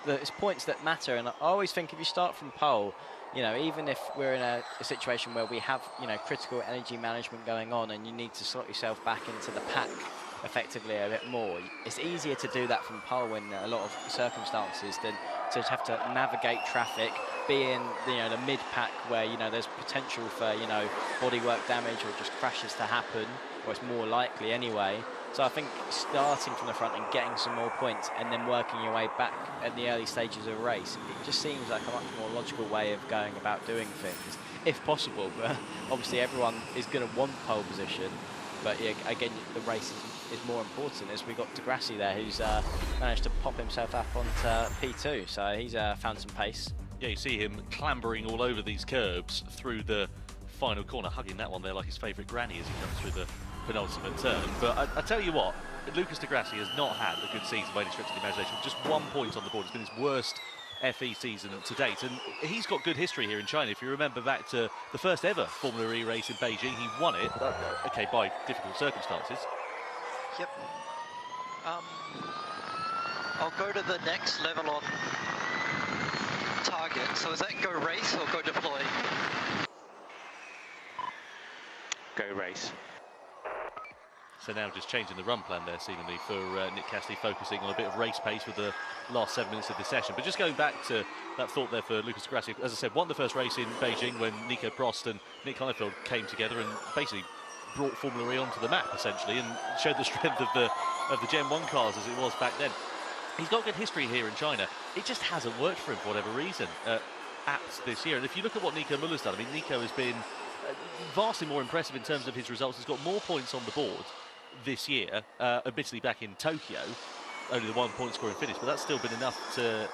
Speaker 5: There's points that matter, and I always think if you start from pole, you know, even if we're in a situation where we have, you know, critical energy management going on and you need to slot yourself back into the pack effectively a bit more, it's easier to do that from pole in a lot of circumstances than to have to navigate traffic, be in, you know, the mid-pack where, you know, there's potential for, you know, bodywork damage or just crashes to happen, or it's more likely anyway. So I think starting from the front and getting some more points and then working your way back at the early stages of a race, it just seems like a much more logical way of going about doing things, if possible. But obviously everyone is going to want pole position, but yeah, again, the race is more important, as we got Degrassi there, who's managed to pop himself up onto P2, so he's found some pace.
Speaker 4: Yeah, you see him clambering all over these curbs through the final corner, hugging that one there like his favourite granny as he comes through the penultimate turn. But I tell you what, Lucas Degrassi has not had a good season by any stretch of the imagination. Just 1 point on the board. It's been his worst FE season to date, and he's got good history here in China. If you remember back to the first ever Formula E race in Beijing, he won it, okay, by difficult circumstances.
Speaker 11: Yep. I'll go to the next level on target. So is that go race or go deploy?
Speaker 16: Go race.
Speaker 4: So now just changing the run plan there, seemingly, for Nick Cassidy, focusing on a bit of race pace with the last 7 minutes of the session. But just going back to that thought there for Lucas Degrassi, as I said, won the first race in Beijing when Nico Prost and Nick Heidfeld came together and basically brought Formula E onto the map, essentially, and showed the strength of the Gen 1 cars as it was back then. He's got good history here in China. It just hasn't worked for him for whatever reason at this year. And if you look at what Nico Muller's done, I mean, Nico has been vastly more impressive in terms of his results. He's got more points on the board this year, admittedly back in Tokyo, only the 1 point scoring finish, but that's still been enough to.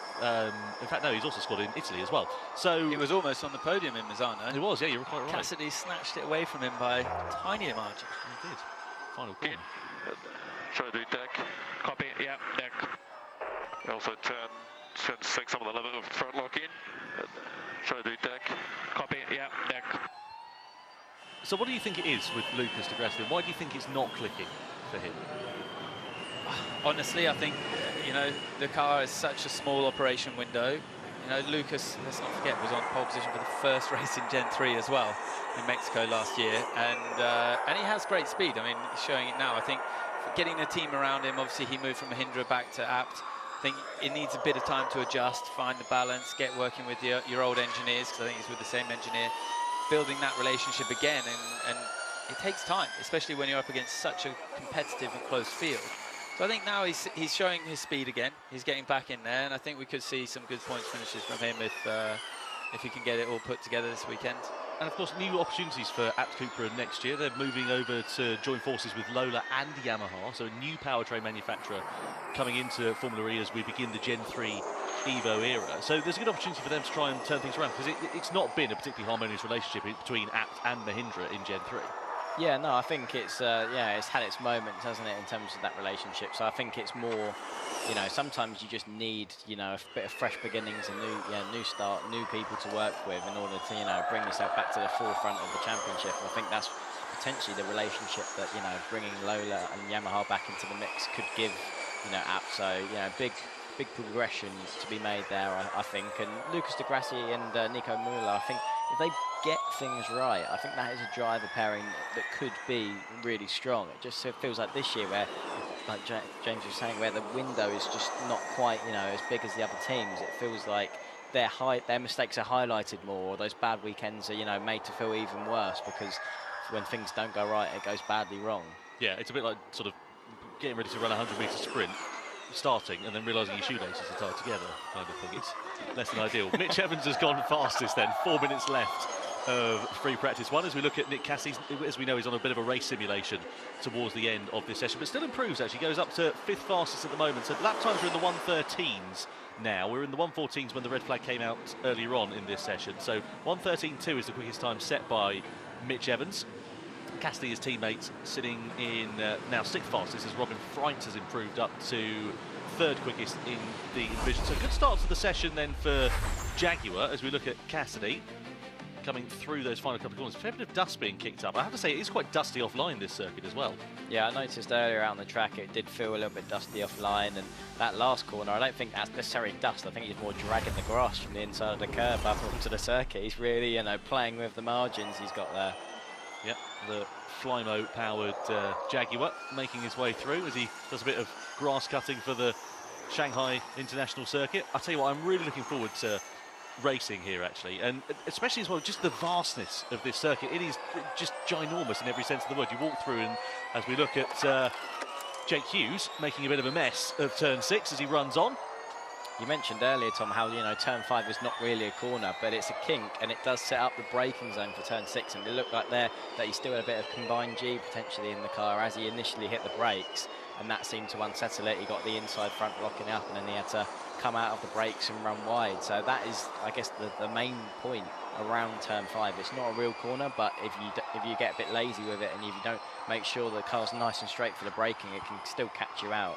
Speaker 4: In fact, no, he's also scored in Italy as well. So
Speaker 3: he was almost on the podium in Misano.
Speaker 4: He was, yeah, you're quite right.
Speaker 3: Cassidy snatched it away from him by a tiny margin.
Speaker 4: He did. Final corner.
Speaker 8: Try to do deck. Copy. Yeah, deck. Also turn 6 on the level of front lock in. Try to do deck. Copy. Yeah, deck.
Speaker 4: So what do you think it is with Lucas de Grassi? Why do you think it's not clicking for him?
Speaker 3: Honestly, I think, you know, the car is such a small operation window. You know, Lucas, let's not forget, was on pole position for the first race in Gen 3 as well in Mexico last year. And he has great speed. I mean, he's showing it now. I think getting the team around him, obviously he moved from Mahindra back to Abt. I think it needs a bit of time to adjust, find the balance, get working with your old engineers, because I think he's with the same engineer, building that relationship again. And it takes time, especially when you're up against such a competitive and close field. So I think now he's showing his speed again. He's getting back in there, and I think we could see some good points finishes from him if he can get it all put together this weekend.
Speaker 4: And of course, new opportunities for Abt Cupra next year. They're moving over to join forces with Lola and Yamaha, so a new powertrain manufacturer coming into Formula E as we begin the Gen 3 Evo era. So there's a good opportunity for them to try and turn things around, because it's not been a particularly harmonious relationship between Abt and Mahindra in Gen 3.
Speaker 5: Yeah, no, I think it's it's had its moments, hasn't it, in terms of that relationship. So I think it's more, you know, sometimes you just need, you know, a bit of fresh beginnings and new start, new people to work with in order to, you know, bring yourself back to the forefront of the championship. And I think that's potentially the relationship that, you know, bringing Lola and Yamaha back into the mix could give, you know, Abt. So, you know, big progression to be made there, I think. And Lucas de Grassi and Nico Müller, I think if they get things right, I think that is a driver pairing that could be really strong. It just feels like this year where, like James was saying, where the window is just not quite, you know, as big as the other teams. It feels like their mistakes are highlighted more, or those bad weekends are, you know, made to feel even worse, because when things don't go right, it goes badly wrong.
Speaker 4: Yeah, it's a bit like sort of getting ready to run a 100-metre sprint, starting and then realising your shoelaces are tied together kind of thing. It's less than ideal. Mitch Evans has gone fastest then, 4 minutes left of free practice one. As we look at Nick Cassidy, as we know, he's on a bit of a race simulation towards the end of this session, but still improves actually, goes up to 5th fastest at the moment. So lap times are in the 1:13s now. We're in the 1:14s when the red flag came out earlier on in this session. So 1:13.2 is the quickest time set by Mitch Evans. Cassidy, his teammate, sitting in now 6th fastest as Robin Freint has improved up to 3rd quickest in the division. So good start to the session then for Jaguar as we look at Cassidy coming through those final couple of corners. A fair bit of dust being kicked up. I have to say, it is quite dusty offline, this circuit as well.
Speaker 5: Yeah, I noticed earlier out on the track it did feel a little bit dusty offline, and that last corner, I don't think that's necessarily dust. I think he's more dragging the grass from the inside of the curb up onto the circuit. He's really, you know, playing with the margins he's got there.
Speaker 4: Yep, the Flymo-powered Jaguar making his way through as he does a bit of grass cutting for the Shanghai International Circuit. I tell you what, I'm really looking forward to racing here actually, and especially as well just the vastness of this circuit. It is just ginormous in every sense of the word. You walk through, and as we look at Jake Hughes making a bit of a mess of turn 6 as he runs on.
Speaker 5: You mentioned earlier, Tom, how, you know, turn 5 is not really a corner, but it's a kink, and it does set up the braking zone for turn 6, and it looked like there that he still had a bit of combined G potentially in the car as he initially hit the brakes, and that seemed to unsettle it. He got the inside front locking up, and then he had to come out of the brakes and run wide. So that is, I guess, the main point around turn 5. It's not a real corner, but if you get a bit lazy with it and if you don't make sure the car's nice and straight for the braking, it can still catch you out.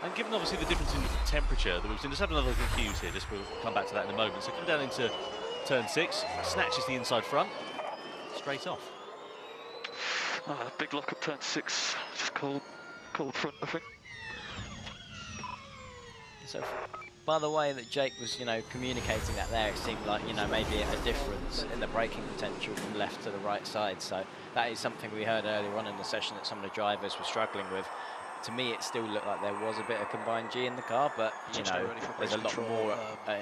Speaker 4: And given obviously the difference in temperature that we've seen, let's have another look at Hughes here, just we'll come back to that in a moment. So come down into turn 6, snatches the inside front, straight off.
Speaker 8: Big lock at turn 6, just cold front, I think.
Speaker 5: So by the way that Jake was, you know, communicating that there, it seemed like, you know, maybe a difference in the braking potential from left to the right side. So that is something we heard earlier on in the session that some of the drivers were struggling with. To me, it still looked like there was a bit of combined G in the car, but, you know, there's a lot more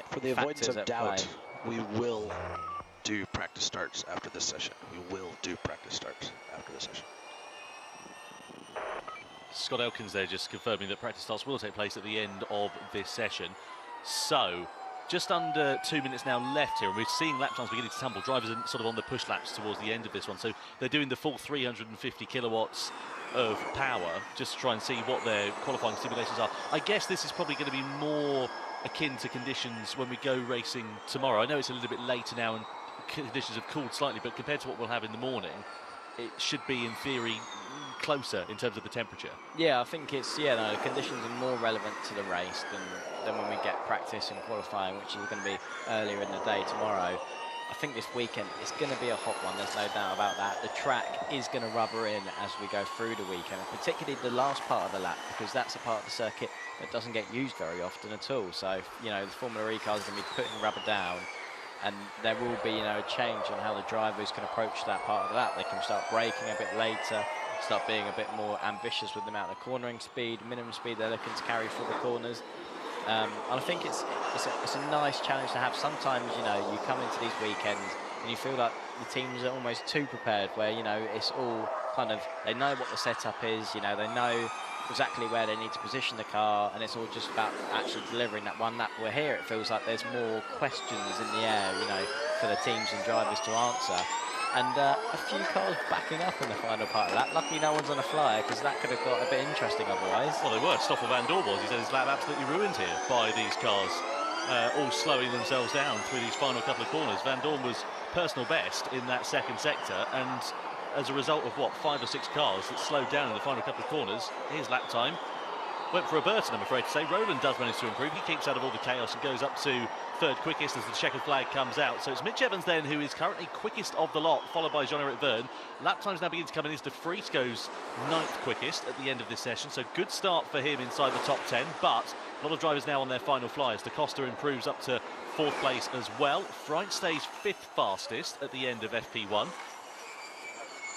Speaker 6: for the avoidance of doubt, we will do practice starts after this session. We will do practice starts after this session.
Speaker 4: Scott Elkins there just confirming that practice starts will take place at the end of this session. So just under 2 minutes now left here, and we're seeing lap times beginning to tumble. Drivers are sort of on the push laps towards the end of this one, so they're doing the full 350 kilowatts of power just to try and see what their qualifying simulations are. I guess this is probably going to be more akin to conditions when we go racing tomorrow. I know it's a little bit later now and conditions have cooled slightly, but compared to what we'll have in the morning, it should be in theory closer in terms of the temperature.
Speaker 5: Yeah, I think it's, yeah, no, the conditions are more relevant to the race than when we get practice and qualifying, which is going to be earlier in the day tomorrow. I think this weekend it's going to be a hot one, there's no doubt about that. The track is going to rubber in as we go through the weekend, particularly the last part of the lap, because that's a part of the circuit that doesn't get used very often at all. So, you know, the Formula E cars are going to be putting rubber down, and there will be, you know, a change on how the drivers can approach that part of the lap. They can start braking a bit later, start being a bit more ambitious with the amount of cornering speed, minimum speed they're looking to carry through the corners. And I think it's a nice challenge to have. Sometimes, you know, you come into these weekends and you feel like the teams are almost too prepared, where, you know, it's all kind of, they know what the setup is, you know, they know exactly where they need to position the car, and it's all just about actually delivering that one lap. Where here it feels like there's more questions in the air, you know, for the teams and drivers to answer. And a few cars backing up in the final part of that. Luckily no one's on a flyer, because that could have got a bit interesting otherwise.
Speaker 4: Well, they were. Stoffel van Dorp was. He said his lap absolutely ruined here by these cars, all slowing themselves down through these final couple of corners. Van Dorp was personal best in that second sector, and as a result of, what, 5 or 6 cars that slowed down in the final couple of corners, his lap time went for a Burton, I'm afraid to say. Rowland does manage to improve. He keeps out of all the chaos and goes up to third quickest as the checkered flag comes out. So it's Mitch Evans then who is currently quickest of the lot, followed by Jean-Eric Vergne. Lap times now begin to come in as De Vries goes 9th quickest at the end of this session. So good start for him inside the top 10, but a lot of drivers now on their final flyers. Da Costa improves up to 4th place as well. Freund stays 5th fastest at the end of FP1.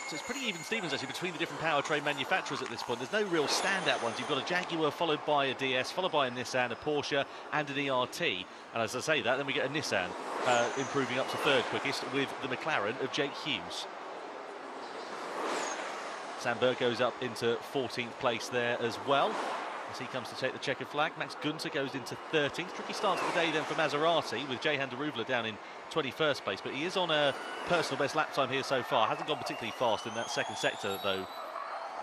Speaker 4: So it's pretty even Stevens actually between the different powertrain manufacturers at this point. There's no real standout ones. You've got a Jaguar followed by a DS, followed by a Nissan, a Porsche and an ERT. And as I say that, then we get a Nissan improving up to 3rd quickest with the McLaren of Jake Hughes. Sandberg goes up into 14th place there as well, as he comes to take the checkered flag. Max Günther goes into 13th. Tricky start of the day then for Maserati, with Jehan Daruvala down in 21st place, but he is on a personal best lap time here so far. Hasn't gone particularly fast in that second sector though,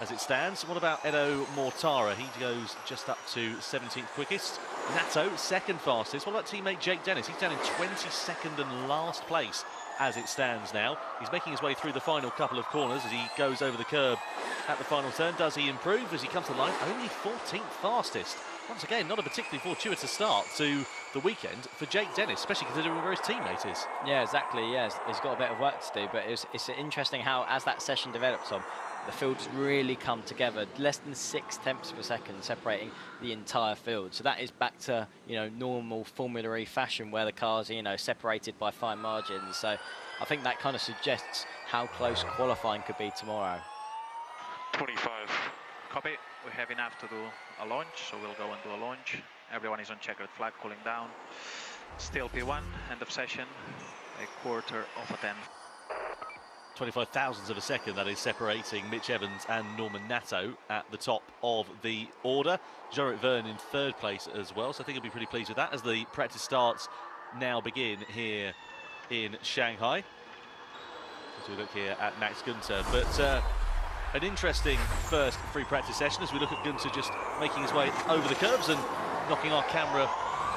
Speaker 4: as it stands. What about Edo Mortara? He goes just up to 17th quickest. Nato 2nd fastest. What about teammate Jake Dennis? He's down in 22nd and last place as it stands now. He's making his way through the final couple of corners as he goes over the curb at the final turn. Does he improve as he comes to the line? Only 14th fastest. Once again, not a particularly fortuitous start to the weekend for Jake Dennis, especially considering where his teammate is.
Speaker 5: Yeah, exactly, yes. He's got a bit of work to do, but it's interesting how, as that session develops, the field's really come together. Less than 6 tenths per second separating the entire field. So that is back to, you know, normal Formula E fashion, where the cars are, you know, separated by fine margins. So I think that kind of suggests how close qualifying could be tomorrow.
Speaker 16: 25. Copy. We have enough to do a launch, so we'll go and do a launch. Everyone is on checkered flag, cooling down. Still P1, end of session, 1/4 of a 10.
Speaker 4: 25 thousandths of a second, that is, separating Mitch Evans and Norman Nato at the top of the order. Jean-Eric Vergne in 3rd place as well, so I think he'll be pretty pleased with that as the practice starts now begin here in Shanghai. As we look here at Max Günther, but an interesting first free practice session as we look at Günther just making his way over the curbs and knocking our camera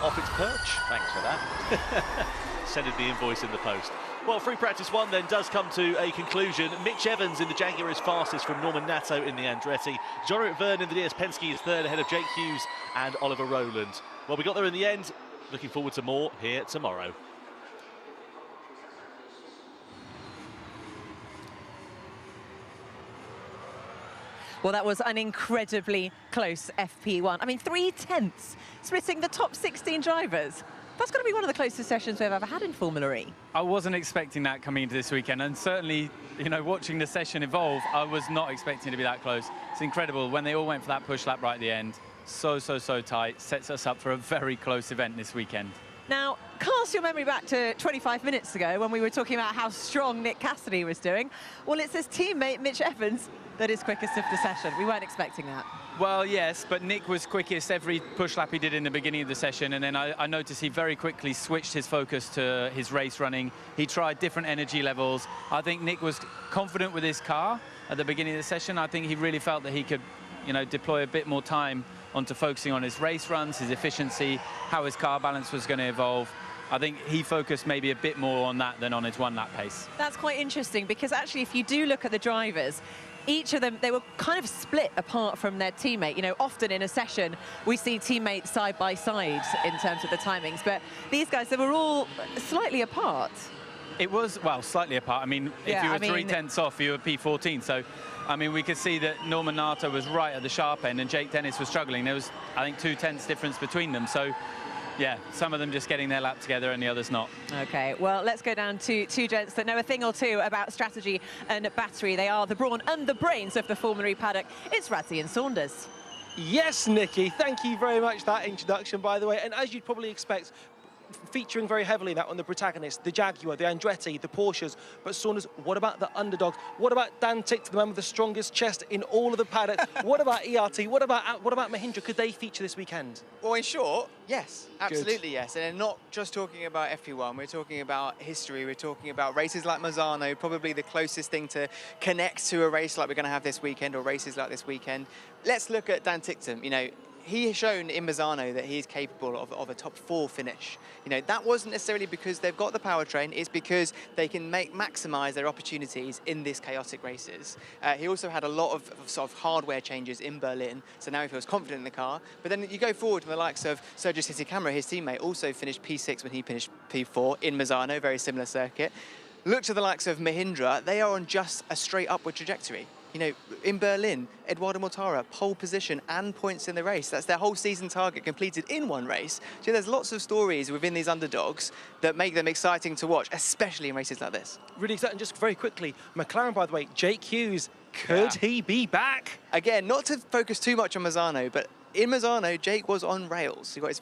Speaker 4: off its perch.
Speaker 5: Thanks for that.
Speaker 4: Sending the invoice in the post. Well, free practice 1 then does come to a conclusion. Mitch Evans in the Jaguar is fastest from Norman Nato in the Andretti. Jean-Eric Vergne in the DS Penske is 3rd ahead of Jake Hughes and Oliver Rowland. Well, we got there in the end. Looking forward to more here tomorrow.
Speaker 2: Well, that was an incredibly close FP1. I mean, 3 tenths splitting the top 16 drivers. That's going to be one of the closest sessions we've ever had in Formula E.
Speaker 15: I wasn't expecting that coming into this weekend, and certainly, you know, watching the session evolve, I was not expecting it to be that close. It's incredible when they all went for that push lap right at the end. So tight. Sets us up for a very close event this weekend.
Speaker 2: Now, cast your memory back to 25 minutes ago when we were talking about how strong Nick Cassidy was doing. Well, it's his teammate Mitch Evans that is quickest of the session. We weren't expecting that.
Speaker 15: Well, yes, but Nick was quickest every push lap he did in the beginning of the session, and then I noticed he very quickly switched his focus to his race running. He tried different energy levels. I think Nick was confident with his car at the beginning of the session. I think he really felt that he could, you know, deploy a bit more time onto focusing on his race runs, his efficiency, how his car balance was going to evolve. I think he focused maybe a bit more on that than on his one-lap pace.
Speaker 2: That's quite interesting, because actually if you do look at the drivers, each of them, they were kind of split apart from their teammate. You know, often in a session, we see teammates side by side in terms of the timings, but these guys, they were all slightly apart.
Speaker 15: It was, well, slightly apart. I mean, if you were 3/10 off, you were P14. So, I mean, we could see that Norman Nato was right at the sharp end and Jake Dennis was struggling. There was, I think, 2/10 difference between them. So, yeah, some of them just getting their lap together and the others not.
Speaker 2: Okay, well, let's go down to two gents that know a thing or two about strategy and battery. They are the brawn and the brains of the Formulary paddock. It's Razzie and Saunders.
Speaker 13: Yes, Nikki, thank you very much for that introduction, by the way. And as you'd probably expect, featuring very heavily that on the protagonists, the Jaguar, the Andretti, the Porsches. But Saunders, what about the underdogs? What about Dan Tickton, the man with the strongest chest in all of the paddock? What about ERT? What about Mahindra? Could they feature this weekend?
Speaker 9: Well, in short, yes, absolutely
Speaker 13: Good.
Speaker 9: yes. And not just talking about FP1, we're talking about history, we're talking about races like Mazzano, probably the closest thing to connect to a race like we're going to have this weekend, or races like this weekend. Let's look at Dan Tickton. You know, he has shown in Mazzano that he is capable of a top 4 finish. You know, that wasn't necessarily because they've got the powertrain, it's because they can maximise their opportunities in these chaotic races. He also had a lot of sort of hardware changes in Berlin, so now he feels confident in the car. But then you go forward to the likes of Sergio Sisicamera, his teammate, also finished P6 when he finished P4 in Mazzano, very similar circuit. Look to the likes of Mahindra, they are on just a straight upward trajectory. You know, in Berlin, Eduardo Mortara, pole position and points in the race. That's their whole season target completed in one race. So there's lots of stories within these underdogs that make them exciting to watch, especially in races like this.
Speaker 13: Really exciting. Just very quickly, McLaren, by the way, Jake Hughes, could he be back?
Speaker 9: Again, not to focus too much on Mazzano, but in Mazzano, Jake was on rails. He got his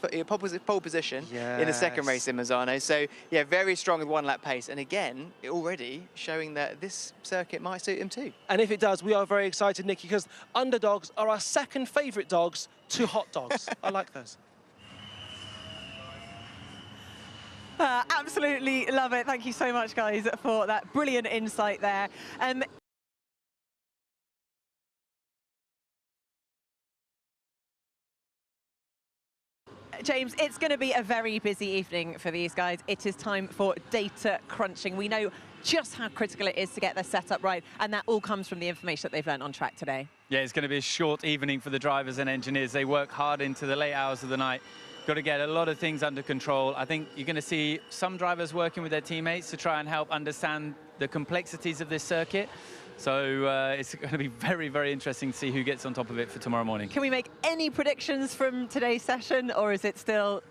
Speaker 9: pole position in the second race in Mazzano. So, yeah, very strong with one-lap pace. And again, already showing that this circuit might suit him too.
Speaker 13: And if it does, we are very excited, Nikki, because underdogs are our second favourite dogs to hot dogs. I like those.
Speaker 2: Absolutely love it. Thank you so much, guys, for that brilliant insight there. James, it's going to be a very busy evening for these guys. It is time for data crunching. We know just how critical it is to get their setup right, and that all comes from the information that they've learned on track today.
Speaker 15: Yeah, it's going to be a short evening for the drivers and engineers. They work hard into the late hours of the night. Got to get a lot of things under control. I think you're going to see some drivers working with their teammates to try and help understand the complexities of this circuit. So it's going to be very, very interesting to see who gets on top of it for tomorrow morning.
Speaker 2: Can we make any predictions from today's session, or is it still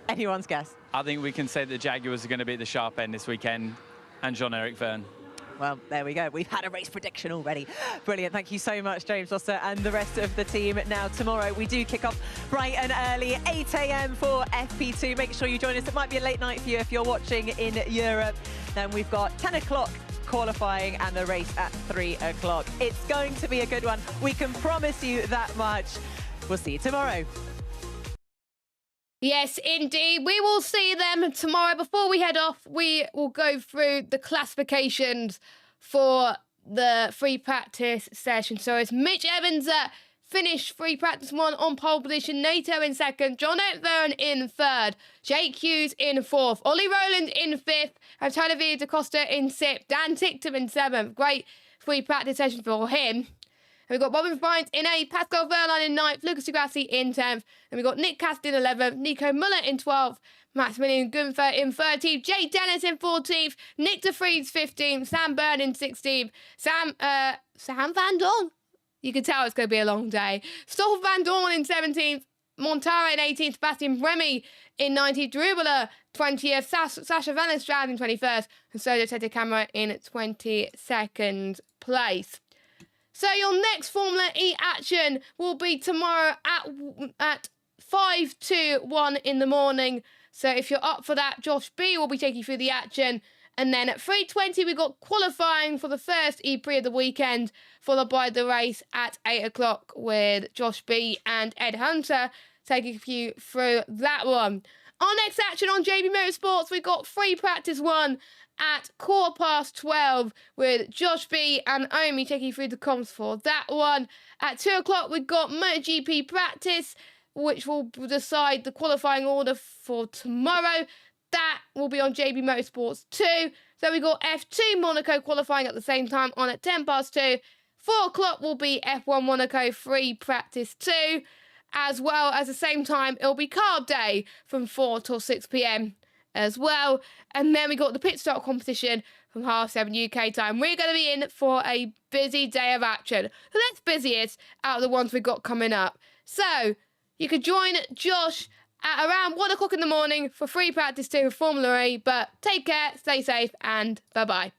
Speaker 2: anyone's guess?
Speaker 15: I think we can say the Jaguars are going to be at the sharp end this weekend, and Jean-Eric Vergne.
Speaker 2: Well, there we go. We've had a race prediction already. Brilliant. Thank you so much, James Foster and the rest of the team. Now, tomorrow, we do kick off bright and early, 8 a.m. for FP2. Make sure you join us. It might be a late night for you if you're watching in Europe. Then we've got 10 o'clock qualifying and the race at 3 o'clock. It's going to be a good one. We can promise you that much. We'll see you tomorrow.
Speaker 1: Yes, indeed. We will see them tomorrow. Before we head off, we will go through the classifications for the free practice session. So it's Mitch Evans finished free practice 1 on pole position, Nato in second, Jean-Eric Vergne in third, Jake Hughes in fourth, Ollie Rowland in fifth, Antonio da Costa in sixth, Dan Tickton in seventh. Great free practice session for him. And we've got Robin Bryant in 8th, Pascal Wehrlein in 9th, Lucas di Grassi in 10th. And we've got Nick Cassidy in 11th, Nico Muller in 12th, Maximilian Gunther in 13th, Jay Dennis in 14th, Nick de Vries 15th, Sam Byrne in 16th, Sam Van Dorn. You can tell it's going to be a long day. Stoffel Van Dorn in 17th, Montara in 18th, Sebastian Remy in 19th, Drubala 20th, Sasha Van der Straat in 21st, and Sergio Sisicamera in 22nd place. So your next Formula E action will be tomorrow at 5 to 1 in the morning. So if you're up for that, Josh B will be taking you through the action. And then at 3:20, we got qualifying for the first E-Prix of the weekend, followed by the race at 8 o'clock with Josh B and Ed Hunter taking you through that one. Our next action on JB Motorsports, we got free practice 1 at 12:15 with Josh B and Omi taking you through the comms for that one. At 2 o'clock, we've got MotoGP practice, which will decide the qualifying order for tomorrow. That will be on JB Motorsports 2. So we got F2 Monaco qualifying at the same time on at 2:10. 4 o'clock will be F1 Monaco free practice 2. As well as the same time, it'll be carb day from 4 till 6 p.m. as well. And then we got the pit stop competition from 7:30 UK time. We're going to be in for a busy day of action. The next busiest out of the ones we've got coming up. So you could join Josh at around 1 o'clock in the morning for free practice 2 with Formula E. But take care, stay safe, and bye-bye.